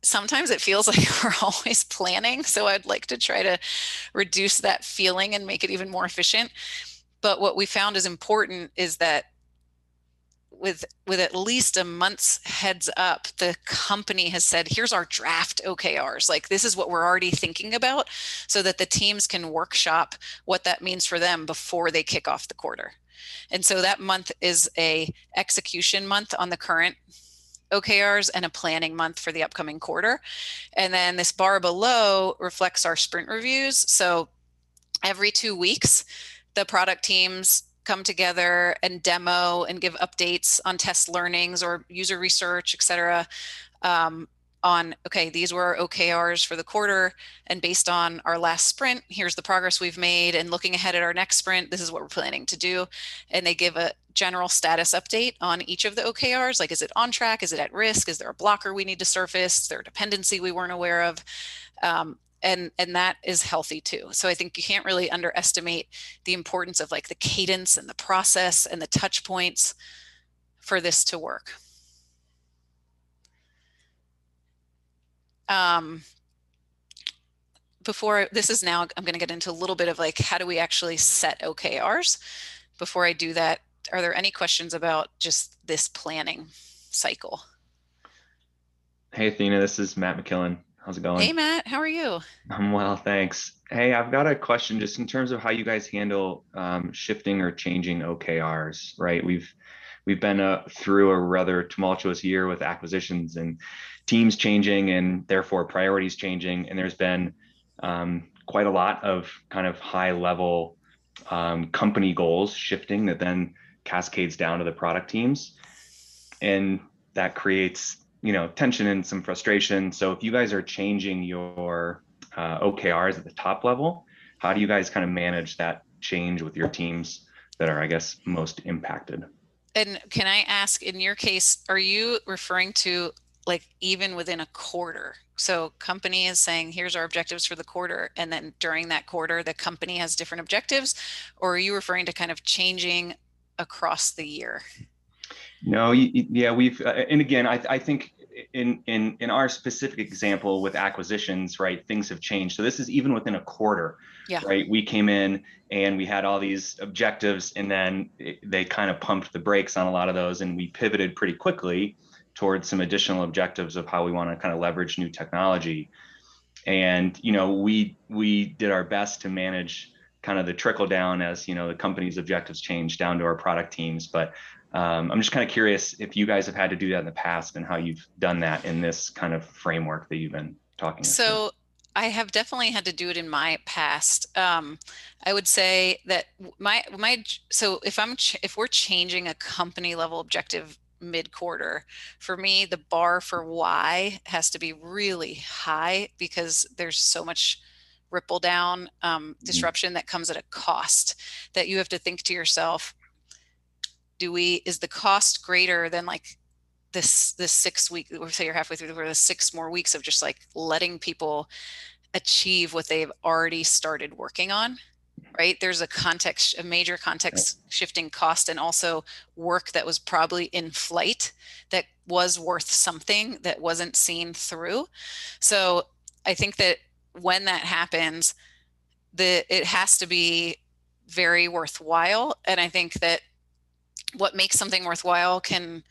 Sometimes it feels like we're always planning, so I'd like to try to reduce that feeling and make it even more efficient. But what we found is important is that with at least a month's heads up, the company has said, here's our draft OKRs. Like, this is what we're already thinking about, so that the teams can workshop what that means for them before they kick off the quarter. And so that month is a execution month on the current OKRs and a planning month for the upcoming quarter. And then this bar below reflects our sprint reviews. So every 2 weeks, the product teams come together and demo and give updates on test learnings or user research, et cetera, on, okay, these were our OKRs for the quarter, and based on our last sprint, here's the progress we've made, and looking ahead at our next sprint, this is what we're planning to do. And they give a general status update on each of the OKRs, like, is it on track? Is it at risk? Is there a blocker we need to surface? Is there a dependency we weren't aware of? And that is healthy too. So I think you can't really underestimate the importance of like the cadence and the process and the touch points for this to work. This is now, I'm going to get into a little bit of like, how do we actually set OKRs? Before I do that, are there any questions about just this planning cycle? Hey, Athena, this is Matt McKillen. How's it going? Hey, Matt, how are you? I'm well, thanks. Hey, I've got a question just in terms of how you guys handle shifting or changing OKRs, right? We've been through a rather tumultuous year with acquisitions and teams changing and therefore priorities changing. And there's been quite a lot of kind of high level company goals shifting that then cascades down to the product teams. And that creates, tension and some frustration. So if you guys are changing your OKRs at the top level, how do you guys kind of manage that change with your teams that are, I guess, most impacted? And can I ask, in your case, are you referring to like even within a quarter? So company is saying, here's our objectives for the quarter, and then during that quarter, the company has different objectives? Or are you referring to kind of changing across the year? No, yeah, we've, and again, I think in our specific example with acquisitions, right, things have changed. So this is even within a quarter, Yeah. right? We came in and we had all these objectives, and then they kind of pumped the brakes on a lot of those, and we pivoted pretty quickly towards some additional objectives of how we want to kind of leverage new technology. And, you know, we did our best to manage kind of the trickle down as, you know, the company's objectives change down to our product teams. But I'm just kind of curious if you guys have had to do that in the past and how you've done that in this kind of framework that you've been talking us through. So I have definitely had to do it in my past. I would say that so if we're changing a company level objective mid-quarter, for me, the bar for why has to be really high because there's so much ripple down disruption that comes at a cost that you have to think to yourself, is the cost greater than like this 6 week, or say you're halfway through, or the 6 more weeks of just like letting people achieve what they've already started working on, right? There's a major context shifting cost, and also work that was probably in flight that was worth something that wasn't seen through. So I think that when that happens, it has to be very worthwhile. And I think that what makes something worthwhile can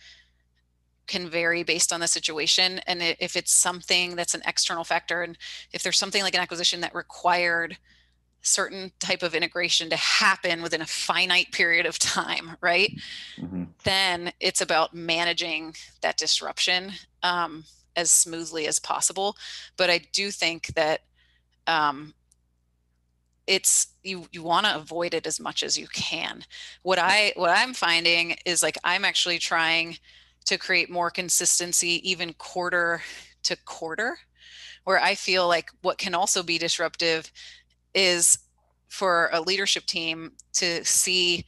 vary based on the situation. And if it's something that's an external factor, and if there's something like an acquisition that required certain type of integration to happen within a finite period of time, right? Mm-hmm. Then it's about managing that disruption as smoothly as possible. But I do think that you want to avoid it as much as you can. What I'm finding is like I'm actually trying to create more consistency even quarter to quarter, where I feel like what can also be disruptive is for a leadership team to see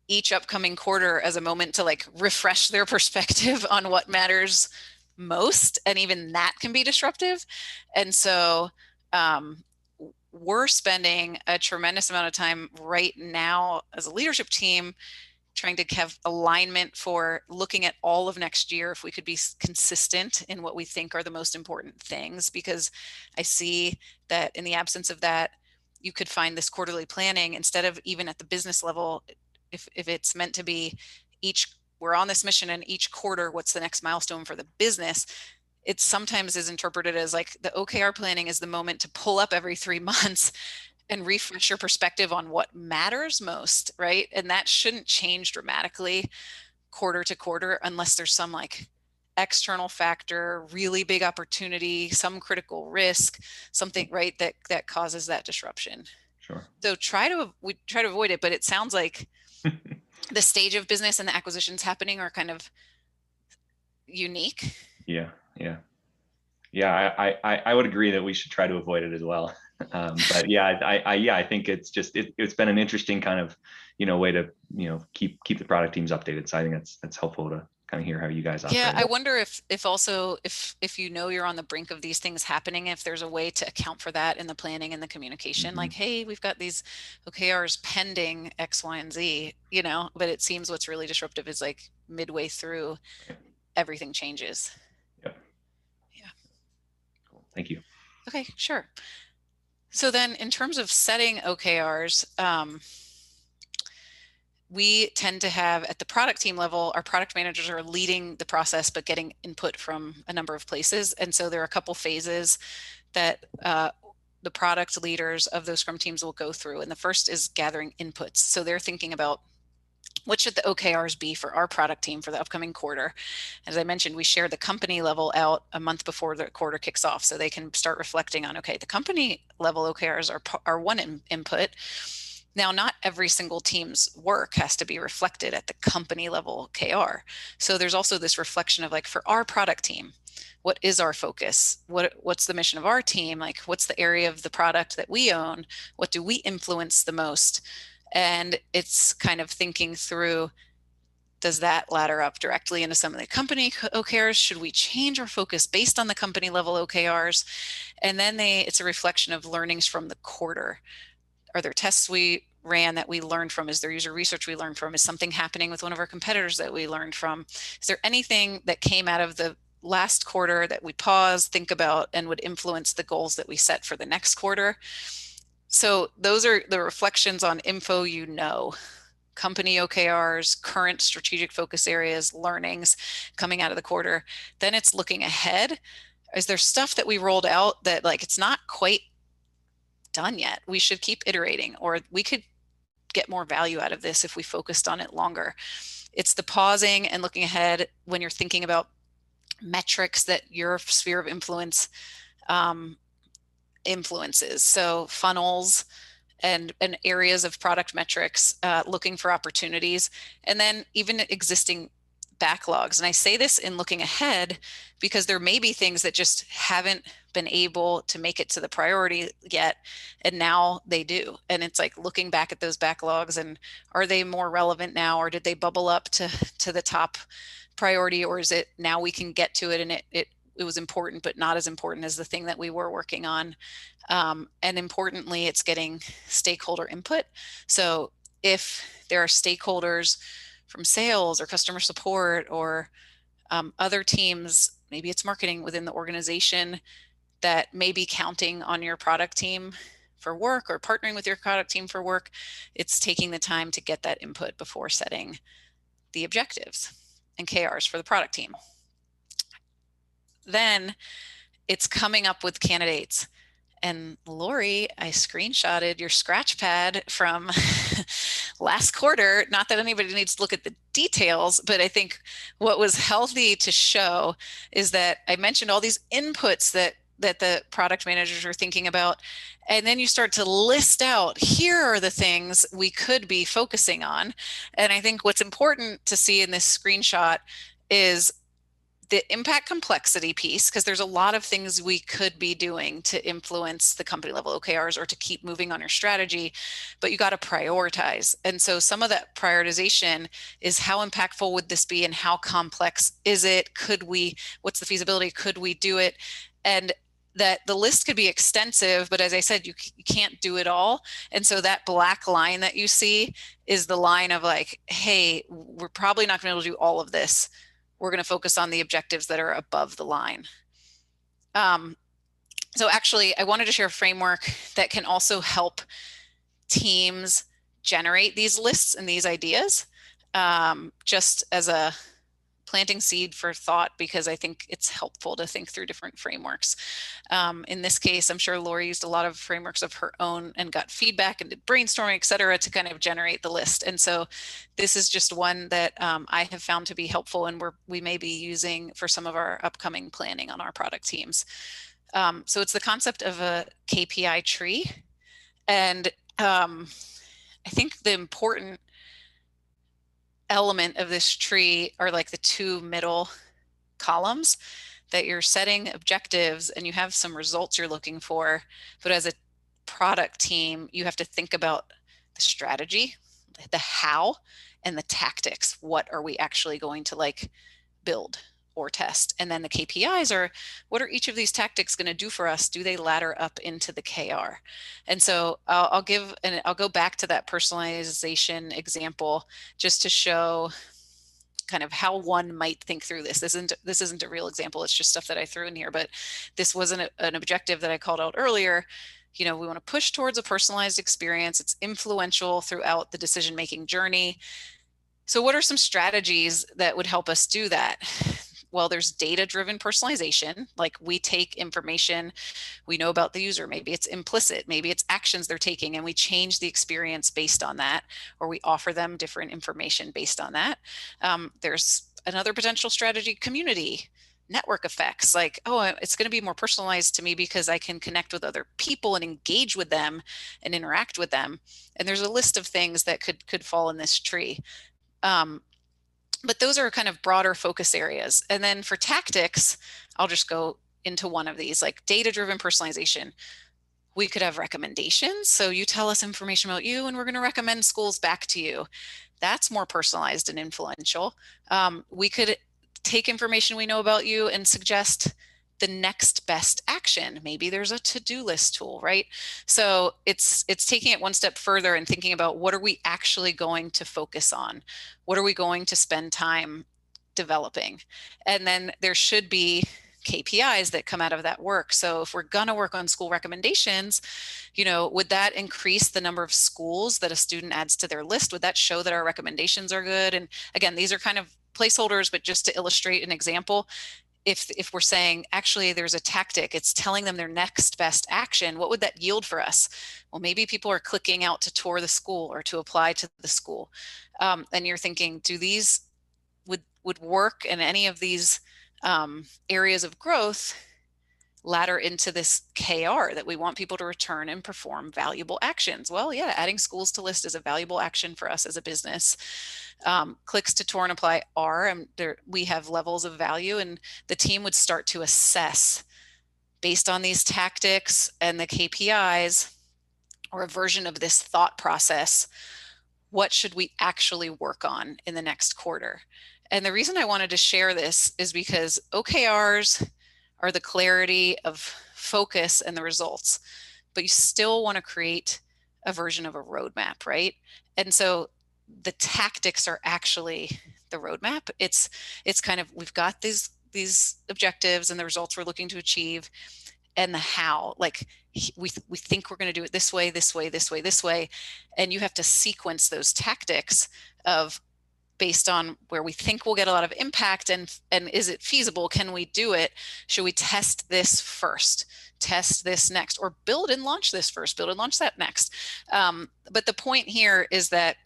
each upcoming quarter as a moment to like refresh their perspective on what matters most. And even that can be disruptive. And so we're spending a tremendous amount of time right now as a leadership team trying to have alignment for looking at all of next year, if we could be consistent in what we think are the most important things, because I see that in the absence of that, you could find this quarterly planning instead of even at the business level, if it's meant to be we're on this mission and each quarter, what's the next milestone for the business? It sometimes is interpreted as like the OKR planning is the moment to pull up every 3 months and refresh your perspective on what matters most, right? And that shouldn't change dramatically quarter to quarter unless there's some like external factor, really big opportunity, some critical risk, something, right, that causes that disruption. Sure. So we try to avoid it, but it sounds like the stage of business and the acquisitions happening are kind of unique. Yeah. I would agree that we should try to avoid it as well. But yeah, I think it's just it's been an interesting kind of way to keep the product teams updated. So I think that's helpful to kind of hear how you guys operate. Yeah, I wonder if also if you're on the brink of these things happening, if there's a way to account for that in the planning and the communication. Mm-hmm. Like, hey, we've got these OKRs pending X, Y, and Z. But it seems what's really disruptive is like midway through, everything changes. Yep. Yeah. Cool. Thank you. Okay, sure. So then in terms of setting OKRs, we tend to have at the product team level, our product managers are leading the process, but getting input from a number of places. And so there are a couple phases that the product leaders of those Scrum teams will go through. And the first is gathering inputs. So they're thinking about what should the OKRs be for our product team for the upcoming quarter? As I mentioned, we share the company level out a month before the quarter kicks off, so they can start reflecting on, okay, the company level OKRs are one input. Now, not every single team's work has to be reflected at the company level OKR. So there's also this reflection of like, for our product team, what is our focus? What's the mission of our team? Like, what's the area of the product that we own? What do we influence the most? And it's kind of thinking through, does that ladder up directly into some of the company OKRs? Should we change our focus based on the company level OKRs? And then it's a reflection of learnings from the quarter. Are there tests we ran that we learned from? Is there user research we learned from? Is something happening with one of our competitors that we learned from? Is there anything that came out of the last quarter that we pause, think about, and would influence the goals that we set for the next quarter? So those are the reflections on info, company OKRs, current strategic focus areas, learnings coming out of the quarter. Then it's looking ahead. Is there stuff that we rolled out that like it's not quite done yet? We should keep iterating, or we could get more value out of this if we focused on it longer. It's the pausing and looking ahead when you're thinking about metrics that your sphere of influence influences. So funnels and areas of product metrics, looking for opportunities, and then even existing backlogs. And I say this in looking ahead because there may be things that just haven't been able to make it to the priority yet, and now they do. And it's like looking back at those backlogs, and are they more relevant now, or did they bubble up to the top priority, or is it now we can get to it and it was important but not as important as the thing that we were working on. And importantly, it's getting stakeholder input. So if there are stakeholders from sales or customer support or other teams, maybe it's marketing within the organization, that may be counting on your product team for work or partnering with your product team for work, it's taking the time to get that input before setting the objectives and KRs for the product team. Then it's coming up with candidates. And Lori, I screenshotted your scratch pad from last quarter. Not that anybody needs to look at the details, but I think what was healthy to show is that I mentioned all these inputs that the product managers are thinking about. And then you start to list out, here are the things we could be focusing on. And I think what's important to see in this screenshot is the impact complexity piece, because there's a lot of things we could be doing to influence the company level OKRs or to keep moving on your strategy, but you got to prioritize. And so some of that prioritization is how impactful would this be and how complex is it? What's the feasibility? Could we do it? And that the list could be extensive, but as I said, you can't do it all. And so that black line that you see is the line of like, hey, we're probably not going to be able to do all of this. We're going to focus on the objectives that are above the line. So actually, I wanted to share a framework that can also help teams generate these lists and these ideas, just as a planting seed for thought, because I think it's helpful to think through different frameworks. In this case, I'm sure Lori used a lot of frameworks of her own and got feedback and did brainstorming, et cetera, to kind of generate the list. And so this is just one that I have found to be helpful, and we may be using for some of our upcoming planning on our product teams. So it's the concept of a KPI tree. And I think the important element of this tree are like the two middle columns, that you're setting objectives and you have some results you're looking for. But as a product team, you have to think about the strategy, the how, and the tactics. What are we actually going to like build or test? And then the KPIs are, what are each of these tactics going to do for us? Do they ladder up into the KR? And so I'll go back to that personalization example just to show kind of how one might think through this. This isn't a real example. It's just stuff that I threw in here, but this wasn't an objective that I called out earlier. We want to push towards a personalized experience. It's influential throughout the decision-making journey. So what are some strategies that would help us do that? Well, there's data-driven personalization, like we take information we know about the user. Maybe it's implicit, maybe it's actions they're taking, and we change the experience based on that, or we offer them different information based on that. There's another potential strategy, community, network effects, like, oh, it's going to be more personalized to me because I can connect with other people and engage with them and interact with them. And there's a list of things that could fall in this tree. But those are kind of broader focus areas. And then for tactics, I'll just go into one of these, like data-driven personalization. We could have recommendations. So you tell us information about you and we're going to recommend schools back to you. That's more personalized and influential. We could take information we know about you and suggest the next best action. Maybe there's a to-do list tool, right? So it's taking it one step further and thinking about what are we actually going to focus on? What are we going to spend time developing? And then there should be KPIs that come out of that work. So if we're going to work on school recommendations, would that increase the number of schools that a student adds to their list? Would that show that our recommendations are good? And again, these are kind of placeholders, but just to illustrate an example, if we're saying actually there's a tactic, it's telling them their next best action, what would that yield for us? Well, maybe people are clicking out to tour the school or to apply to the school. And you're thinking, do these would work in any of these areas of growth ladder into this KR that we want people to return and perform valuable actions? Well, yeah, adding schools to list is a valuable action for us as a business. Clicks to tour and apply are, we have levels of value, and the team would start to assess based on these tactics and the KPIs, or a version of this thought process, what should we actually work on in the next quarter? And the reason I wanted to share this is because OKRs are the clarity of focus and the results, but you still want to create a version of a roadmap, right? And so the tactics are actually the roadmap. It's kind of, we've got these objectives and the results we're looking to achieve, and the how, like we think we're going to do it this way, this way, this way, this way. And you have to sequence those tactics of based on where we think we'll get a lot of impact, and is it feasible? Can we do it? Should we test this first? Test this next? Or build and launch this first? Build and launch that next? But the point here is that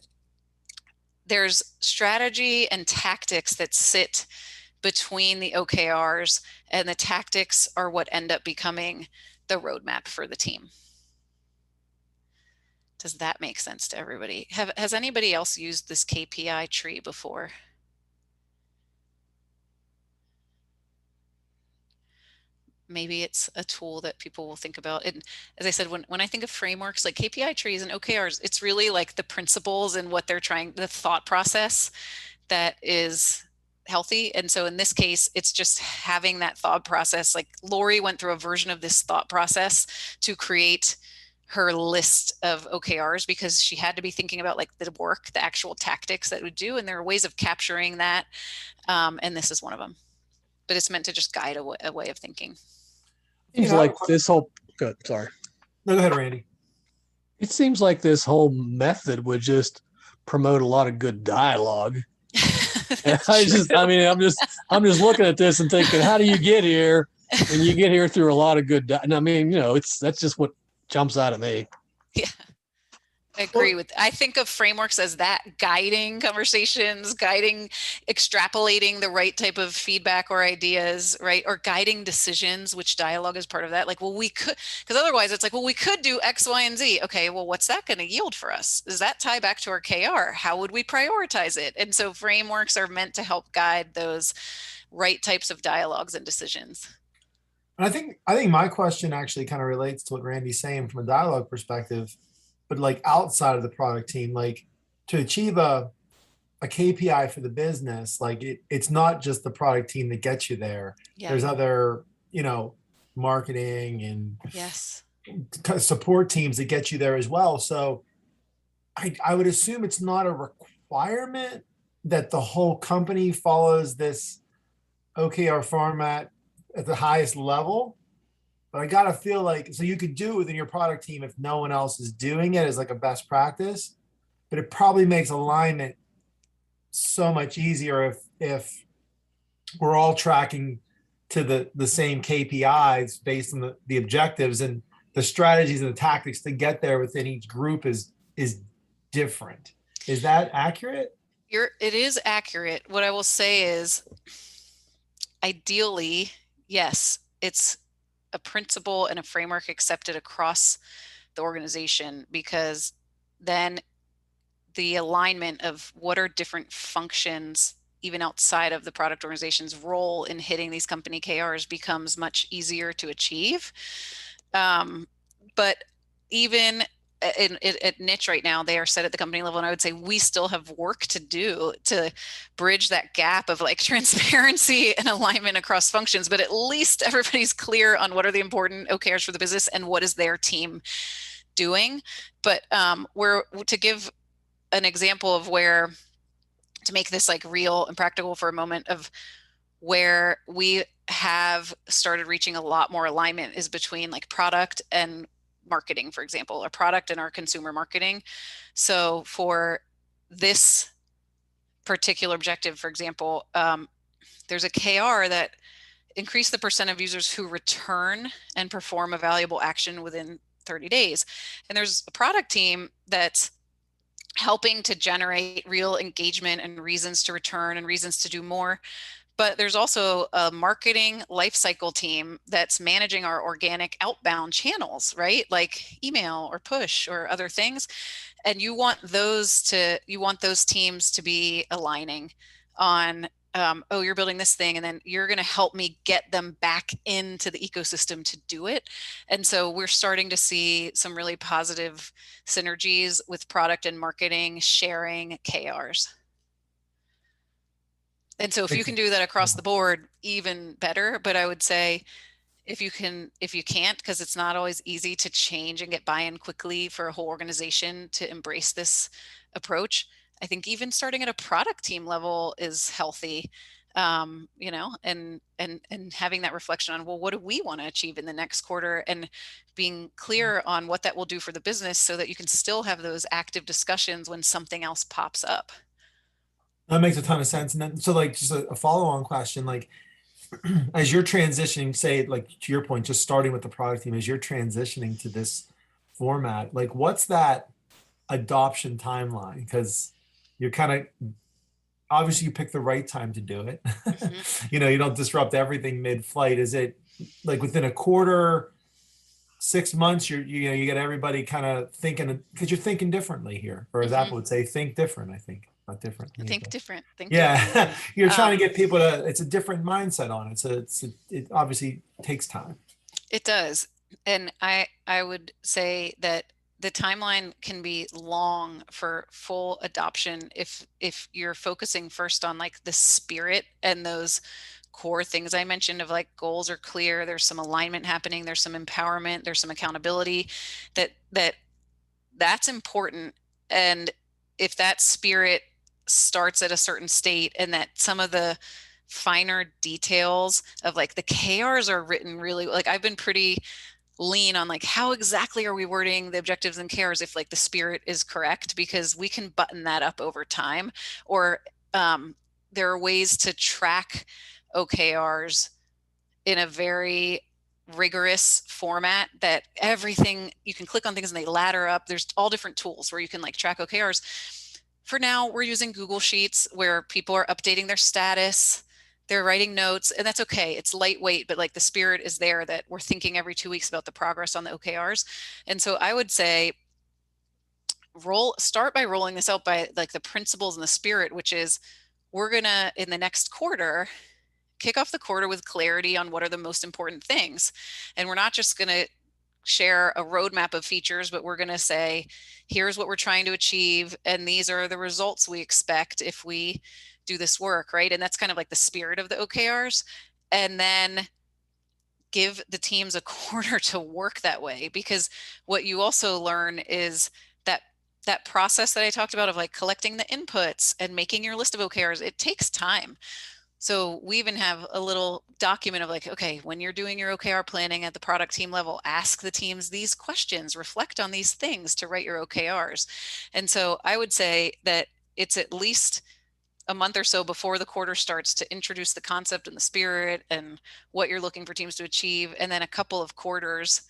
there's strategy and tactics that sit between the OKRs, and the tactics are what end up becoming the roadmap for the team. Does that make sense to everybody? Has anybody else used this KPI tree before? Maybe it's a tool that people will think about. And as I said, when I think of frameworks like KPI trees and OKRs, it's really like the principles and what they're trying, the thought process that is healthy. And so in this case, it's just having that thought process. Like Lori went through a version of this thought process to create her list of OKRs, because she had to be thinking about like the work, the actual tactics that would do. And there are ways of capturing that. And this is one of them, but it's meant to just guide a way of thinking. Seems like this whole, good, sorry. No, go ahead, Randy. It seems like this whole method would just promote a lot of good dialogue. I'm just looking at this and thinking, how do you get here? And you get here through a lot of good, and I mean, that's just what jumps out at me. Yeah, I agree with. I think of frameworks as that guiding conversations, guiding, extrapolating the right type of feedback or ideas, right? Or guiding decisions, which dialogue is part of that. Like, well, we could, because otherwise it's like, well, we could do X, Y, and Z. Okay, well, what's that going to yield for us? Does that tie back to our KR? How would we prioritize it? And so frameworks are meant to help guide those right types of dialogues and decisions. I think my question actually kind of relates to what Randy's saying from a dialogue perspective, but like outside of the product team, like to achieve a KPI for the business, like it's not just the product team that gets you there. Yeah. There's other, marketing and yes, support teams that get you there as well. So I would assume it's not a requirement that the whole company follows this OKR format at the highest level, but I gotta feel like, so you could do it within your product team if no one else is doing it as like a best practice, but it probably makes alignment so much easier if we're all tracking to the same KPIs based on the objectives, and the strategies and the tactics to get there within each group is different. Is that accurate? It is accurate. What I will say is, ideally, yes, it's a principle and a framework accepted across the organization, because then the alignment of what are different functions, even outside of the product organization's role in hitting these company KRs, becomes much easier to achieve. But even at niche right now, they are set at the company level. And I would say we still have work to do to bridge that gap of like transparency and alignment across functions, but at least everybody's clear on what are the important OKRs for the business and what is their team doing. But to give an example of where, to make this like real and practical for a moment, of where we have started reaching a lot more alignment is between like product and marketing, for example, or product and our consumer marketing. So for this particular objective, for example, there's a KR that increase the percent of users who return and perform a valuable action within 30 days. And there's a product team that's helping to generate real engagement and reasons to return and reasons to do more. But there's also a marketing lifecycle team that's managing our organic outbound channels, right? Like email or push or other things. And you want those teams to be aligning on, oh, you're building this thing, and then you're going to help me get them back into the ecosystem to do it. And so we're starting to see some really positive synergies with product and marketing sharing KRs. And so if you can do that across the board, even better. But I would say if you can't, because it's not always easy to change and get buy-in quickly for a whole organization to embrace this approach, I think even starting at a product team level is healthy, you know, and having that reflection on, well, what do we want to achieve in the next quarter, and being clear on what that will do for the business so that you can still have those active discussions when something else pops up. That makes a ton of sense. And then, so like, just a follow-on question, like, as you're transitioning, say, like to your point, just starting with the product team, as you're transitioning to this format, like what's that adoption timeline? Because you're kind of, obviously you pick the right time to do it. Mm-hmm. You know, you don't disrupt everything mid-flight. Is it like within a quarter, 6 months, you get everybody kind of thinking, because you're thinking differently here, or as Mm-hmm. Apple would say, think different, I think. Not different. Think different. Yeah, you're trying to get people to, it's a different mindset on it. So it obviously takes time. It does. And I would say that the timeline can be long for full adoption if you're focusing first on like the spirit and those core things I mentioned of like goals are clear, there's some alignment happening, there's some empowerment, there's some accountability, that's important. And if that spirit starts at a certain state, and that some of the finer details of like the KRs are written really, like I've been pretty lean on like how exactly are we wording the objectives and KRs if like the spirit is correct, because we can button that up over time. Or there are ways to track OKRs in a very rigorous format that everything, you can click on things and they ladder up. There's all different tools where you can like track OKRs. For now, we're using Google Sheets where people are updating their status, they're writing notes, and that's okay. It's lightweight, but like the spirit is there that we're thinking every 2 weeks about the progress on the OKRs. And so I would say start by rolling this out by like the principles and the spirit, which is we're gonna, in the next quarter, kick off the quarter with clarity on what are the most important things. And we're not just gonna share a roadmap of features, but we're going to say, here's what we're trying to achieve, and these are the results we expect if we do this work, right? And that's kind of like the spirit of the OKRs. And then give the teams a quarter to work that way, because what you also learn is that process that I talked about of like collecting the inputs and making your list of OKRs, it takes time. So we even have a little document of like, okay, when you're doing your OKR planning at the product team level, ask the teams these questions, reflect on these things to write your OKRs. And so I would say that it's at least a month or so before the quarter starts to introduce the concept and the spirit and what you're looking for teams to achieve. And then a couple of quarters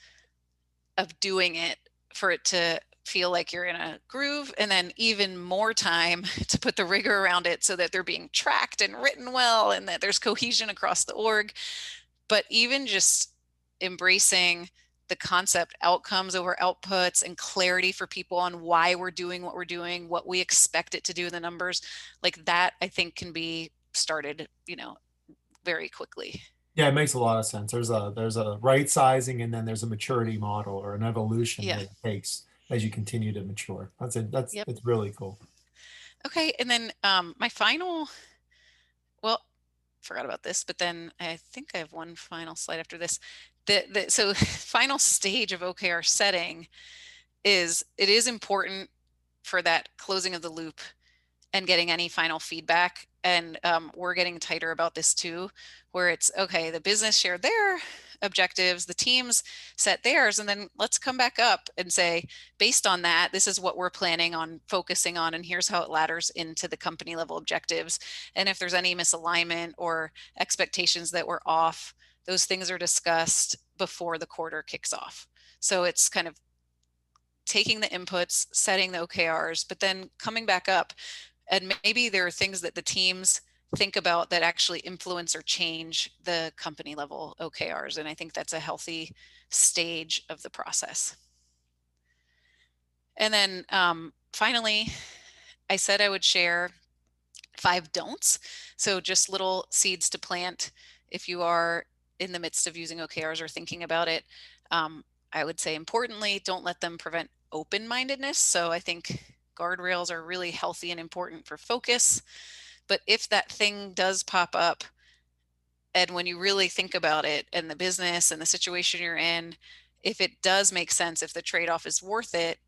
of doing it for it to feel like you're in a groove, and then even more time to put the rigor around it so that they're being tracked and written well and that there's cohesion across the org. But even just embracing the concept, outcomes over outputs, and clarity for people on why we're doing what we're doing, what we expect it to do in the numbers, like that, I think can be started, very quickly. Yeah, it makes a lot of sense. There's a right sizing, and then there's a maturity model or an evolution that it takes as you continue to mature. That's Yep. it's really cool. Okay, and then my final, well, forgot about this, but then I think I have one final slide after this. So final stage of OKR setting is, it is important for that closing of the loop and getting any final feedback. And we're getting tighter about this too, where it's, okay, the business shared their objectives, the teams set theirs, and then let's come back up and say, based on that, this is what we're planning on focusing on, and here's how it ladders into the company level objectives. And if there's any misalignment or expectations that were off, those things are discussed before the quarter kicks off. So it's kind of taking the inputs, setting the OKRs, but then coming back up. And maybe there are things that the teams think about that actually influence or change the company level OKRs. And I think that's a healthy stage of the process. And then finally, I said I would share 5 don'ts. So just little seeds to plant if you are in the midst of using OKRs or thinking about it. I would say, importantly, don't let them prevent open-mindedness. So I think guardrails are really healthy and important for focus. But if that thing does pop up, and when you really think about it and the business and the situation you're in, if it does make sense, if the trade-off is worth it,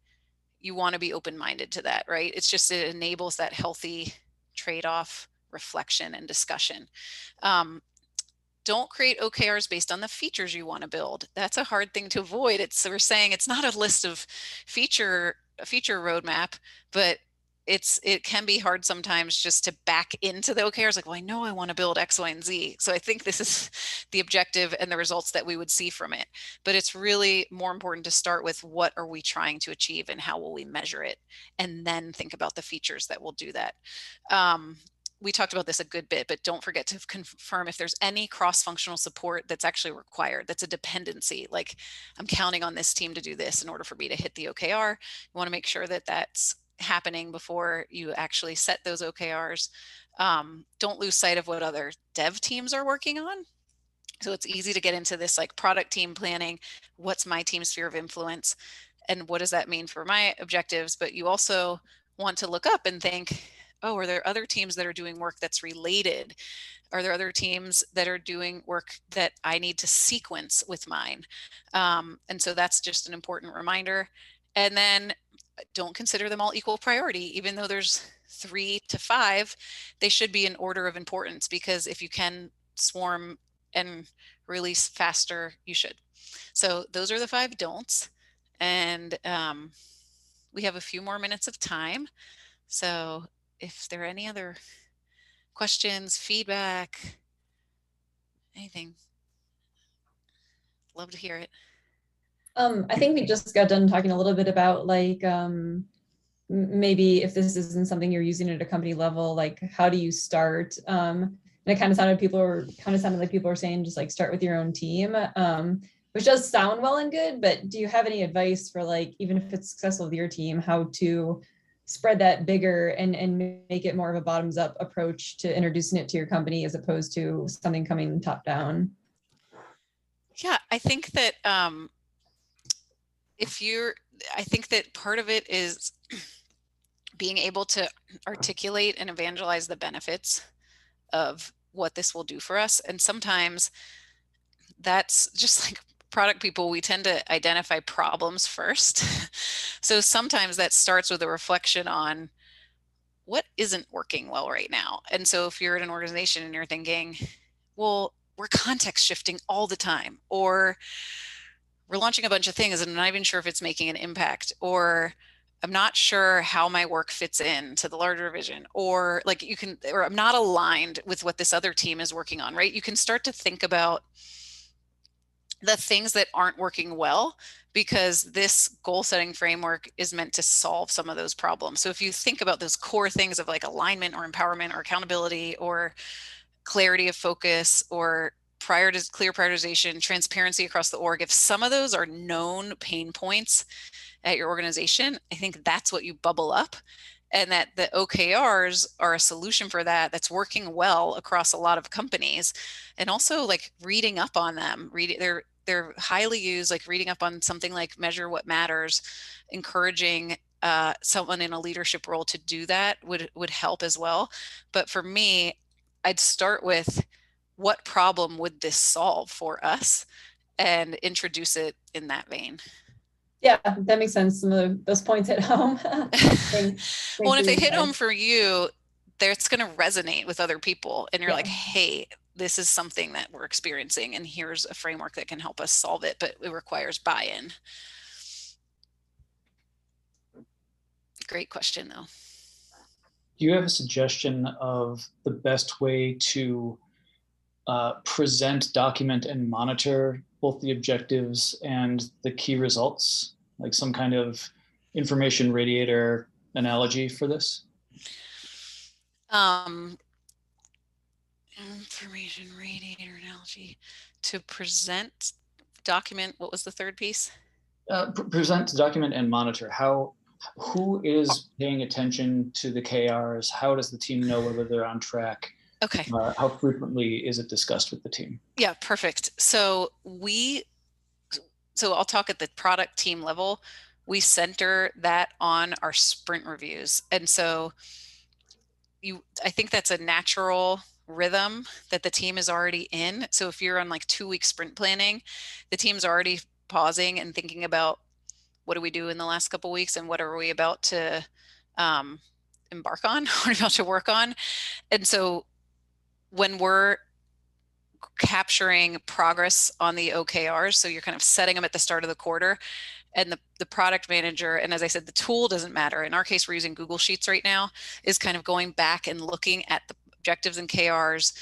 you want to be open-minded to that, right? It's just, it enables that healthy trade-off reflection and discussion. Don't create OKRs based on the features you want to build. That's a hard thing to avoid. We're saying it's not a list of feature roadmap, but it can be hard sometimes just to back into the OKRs. Like, well, I know I want to build X, Y, and Z. So I think this is the objective and the results that we would see from it. But it's really more important to start with, what are we trying to achieve and how will we measure it? And then think about the features that will do that. We talked about this a good bit, but don't forget to confirm if there's any cross-functional support that's actually required, that's a dependency. Like, I'm counting on this team to do this in order for me to hit the OKR. You want to make sure that that's happening before you actually set those OKRs. Don't lose sight of what other dev teams are working on. So it's easy to get into this like product team planning. What's my team's sphere of influence? And what does that mean for my objectives? But you also want to look up and think, oh, are there other teams that are doing work that's related? Are there other teams that are doing work that I need to sequence with mine? And so that's just an important reminder. And then don't consider them all equal priority. Even though there's 3 to 5, they should be in order of importance, because if you can swarm and release faster, you should. So those are the 5 don'ts. And we have a few more minutes of time. So if there are any other questions, feedback, anything, love to hear it. I think we just got done talking a little bit about like maybe if this isn't something you're using at a company level, like how do you start? And it kind of sounded like people were saying just like start with your own team, which does sound well and good. But do you have any advice for, like, even if it's successful with your team, how to spread that bigger and make it more of a bottoms up approach to introducing it to your company as opposed to something coming top down? Yeah, I think that I think that part of it is being able to articulate and evangelize the benefits of what this will do for us. And sometimes that's just like product people, we tend to identify problems first. So sometimes that starts with a reflection on what isn't working well right now. And so if you're in an organization and you're thinking, well, we're context shifting all the time, or we're launching a bunch of things and I'm not even sure if it's making an impact, or I'm not sure how my work fits in to the larger vision, or like or I'm not aligned with what this other team is working on, right? You can start to think about the things that aren't working well, because this goal setting framework is meant to solve some of those problems. So if you think about those core things of like alignment or empowerment or accountability or clarity of focus or clear prioritization, transparency across the org, if some of those are known pain points at your organization, I think that's what you bubble up, and that the OKRs are a solution for that, that's working well across a lot of companies. And also like reading up on them, they're they're highly used, like reading up on something like Measure What Matters, encouraging someone in a leadership role to do that would help as well. But for me, I'd start with, what problem would this solve for us, and introduce it in that vein. Yeah, that makes sense. Some of those points hit home. Well, and if they hit home for you, it's going to resonate with other people, and you're Yeah. like, hey, this is something that we're experiencing, and here's a framework that can help us solve it, but it requires buy-in. Great question, though. Do you have a suggestion of the best way to present, document, and monitor both the objectives and the key results? Like some kind of information radiator analogy for this? Information radiator analogy to present, document. What was the third piece? Present, document, and monitor. Who is paying attention to the KRs? How does the team know whether they're on track? Okay. How frequently is it discussed with the team? Yeah, perfect. So I'll talk at the product team level. We center that on our sprint reviews. And so I think that's a natural rhythm that the team is already in. So if you're on like 2-week sprint planning, the team's already pausing and thinking about, what do we do in the last couple of weeks, and what are we about to embark on, what are we about to work on? And so when we're capturing progress on the OKRs, so you're kind of setting them at the start of the quarter, and the product manager, and as I said, the tool doesn't matter. In our case, we're using Google Sheets right now, is kind of going back and looking at the objectives and KRs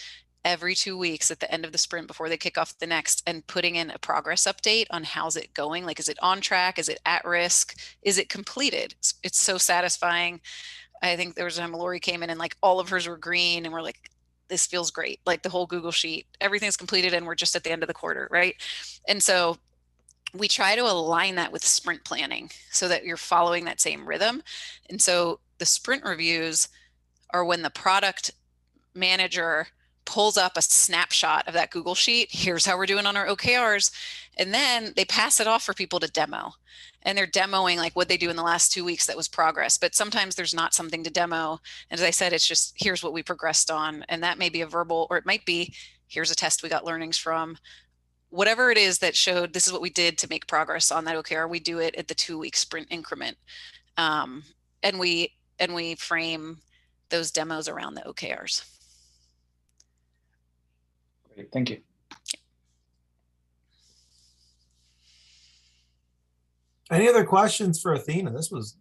every 2 weeks at the end of the sprint before they kick off the next, and putting in a progress update on how's it going. Like, is it on track? Is it at risk? Is it completed? It's so satisfying. I think there was a time Lori came in and like all of hers were green, and we're like, this feels great. Like the whole Google Sheet, everything's completed, and we're just at the end of the quarter, right? And so we try to align that with sprint planning so that you're following that same rhythm. And so the sprint reviews are when the product manager pulls up a snapshot of that Google Sheet. Here's how we're doing on our OKRs. And then they pass it off for people to demo. And they're demoing like what they do in the last 2 weeks that was progress. But sometimes there's not something to demo. And as I said, it's just, here's what we progressed on. And that may be a verbal, or it might be, here's a test we got learnings from. Whatever it is that showed this is what we did to make progress on that OKR, we do it at the 2-week sprint increment. And we frame those demos around the OKRs. Great, thank you. Any other questions for Athena? This was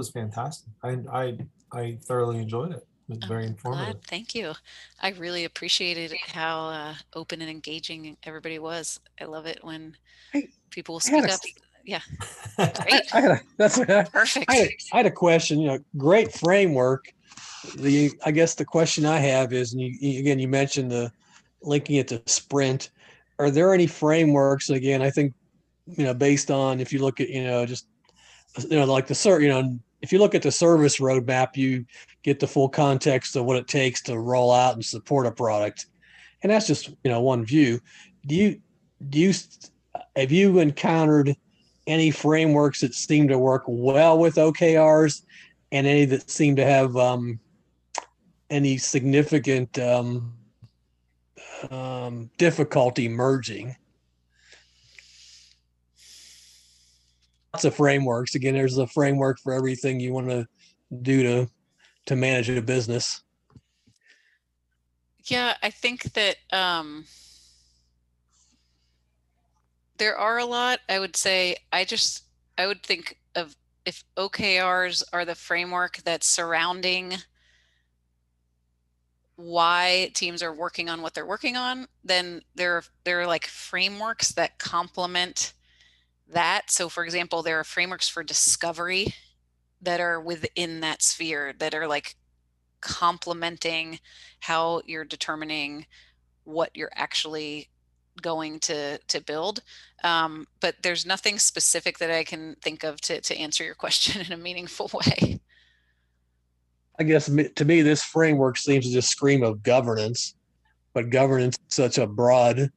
fantastic. I thoroughly enjoyed it. It was very informative. Glad. Thank you. I really appreciated how open and engaging everybody was. I love it when people will speak up. Yeah. Great. Perfect. I had a question. Great framework. I guess the question I have is, and you mentioned the linking it to sprint. Are there any frameworks? Again, I think based on, if you look at like if you look at the service roadmap, you get the full context of what it takes to roll out and support a product, and that's just one view. Have you encountered any frameworks that seem to work well with OKRs, and any that seem to have any significant difficulty merging? Lots of frameworks. Again, there's a framework for everything you want to do to manage a business. Yeah, I think that there are a lot. I would say I would think of, if OKRs are the framework that's surrounding why teams are working on what they're working on, then there are like frameworks that complement that. So for example, there are frameworks for discovery that are within that sphere that are like complementing how you're determining what you're actually going to build. But there's nothing specific that I can think of to answer your question in a meaningful way. I guess to me, this framework seems to just scream of governance, but governance is such a broad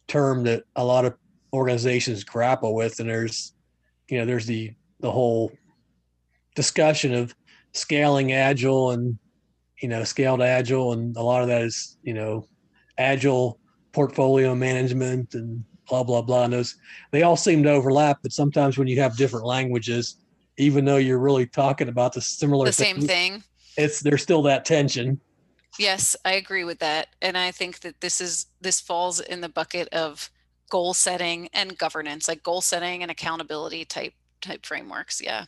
term that a lot of organizations grapple with. And there's the whole discussion of scaling agile and, scaled agile. And a lot of that is, agile portfolio management and blah, blah, blah. And they all seem to overlap, but sometimes when you have different languages, even though you're really talking about the same thing, there's still that tension. Yes, I agree with that. And I think that this falls in the bucket of goal setting and governance, like goal setting and accountability type frameworks. Yeah.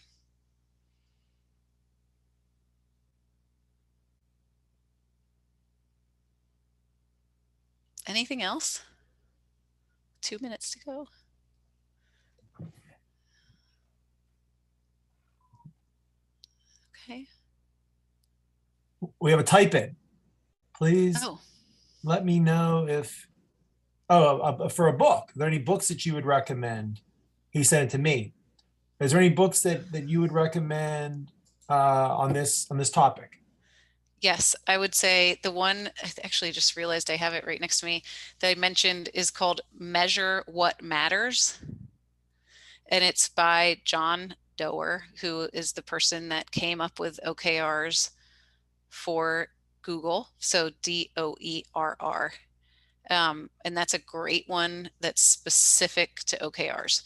Anything else? 2 minutes to go. Okay. We have a type in. Please let me know if, for a book, are there any books that you would recommend? He sent it to me. Is there any books that you would recommend on this topic? Yes, I would say the one, I actually just realized I have it right next to me, that I mentioned is called Measure What Matters. And it's by John Doerr, who is the person that came up with OKRs for Google. So DOERR. And that's a great one that's specific to OKRs.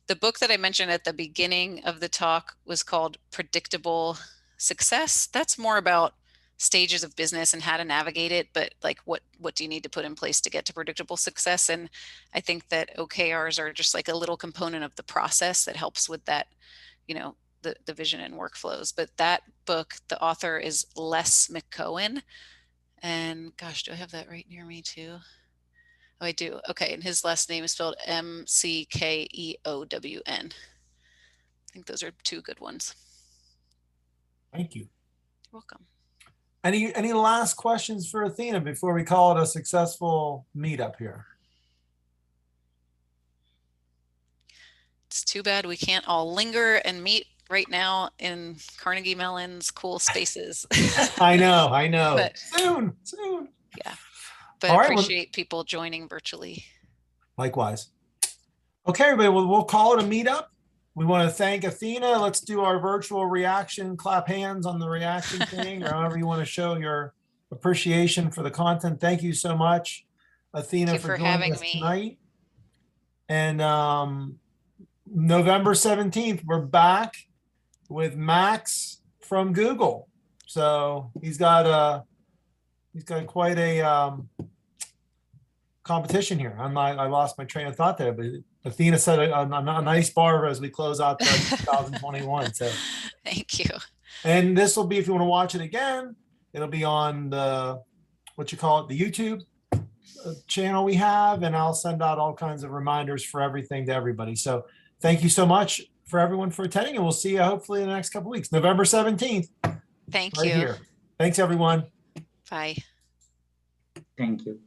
The book that I mentioned at the beginning of the talk was called Predictable Success. That's more about stages of business and how to navigate it, but like what do you need to put in place to get to predictable success? And I think that OKRs are just like a little component of the process that helps with that, the vision and workflows. But that book, the author is Les McKeown. And gosh, do I have that right near me too? Oh, I do. Okay. And his last name is spelled McKeown. I think those are two good ones. Thank you. You're welcome. Any last questions for Athena before we call it a successful meetup here? It's too bad we can't all linger and meet right now in Carnegie Mellon's cool spaces. I know. But, soon. Yeah. But all right, appreciate people joining virtually. Likewise. Okay, everybody, we'll call it a meetup. We want to thank Athena. Let's do our virtual reaction, clap hands on the reaction thing, or however you want to show your appreciation for the content. Thank you so much, Athena, for joining us tonight. And November 17th, we're back with Max from Google. So he's got quite a competition here. I lost my train of thought there, but Athena set a nice bar as we close out 2021. So thank you. And this will be, if you want to watch it again, it'll be on the the YouTube channel we have, and I'll send out all kinds of reminders for everything to everybody. So thank you so much for everyone for attending, and we'll see you hopefully in the next couple of weeks. November 17th. Thank right you. Here. Thanks, everyone. Bye. Thank you.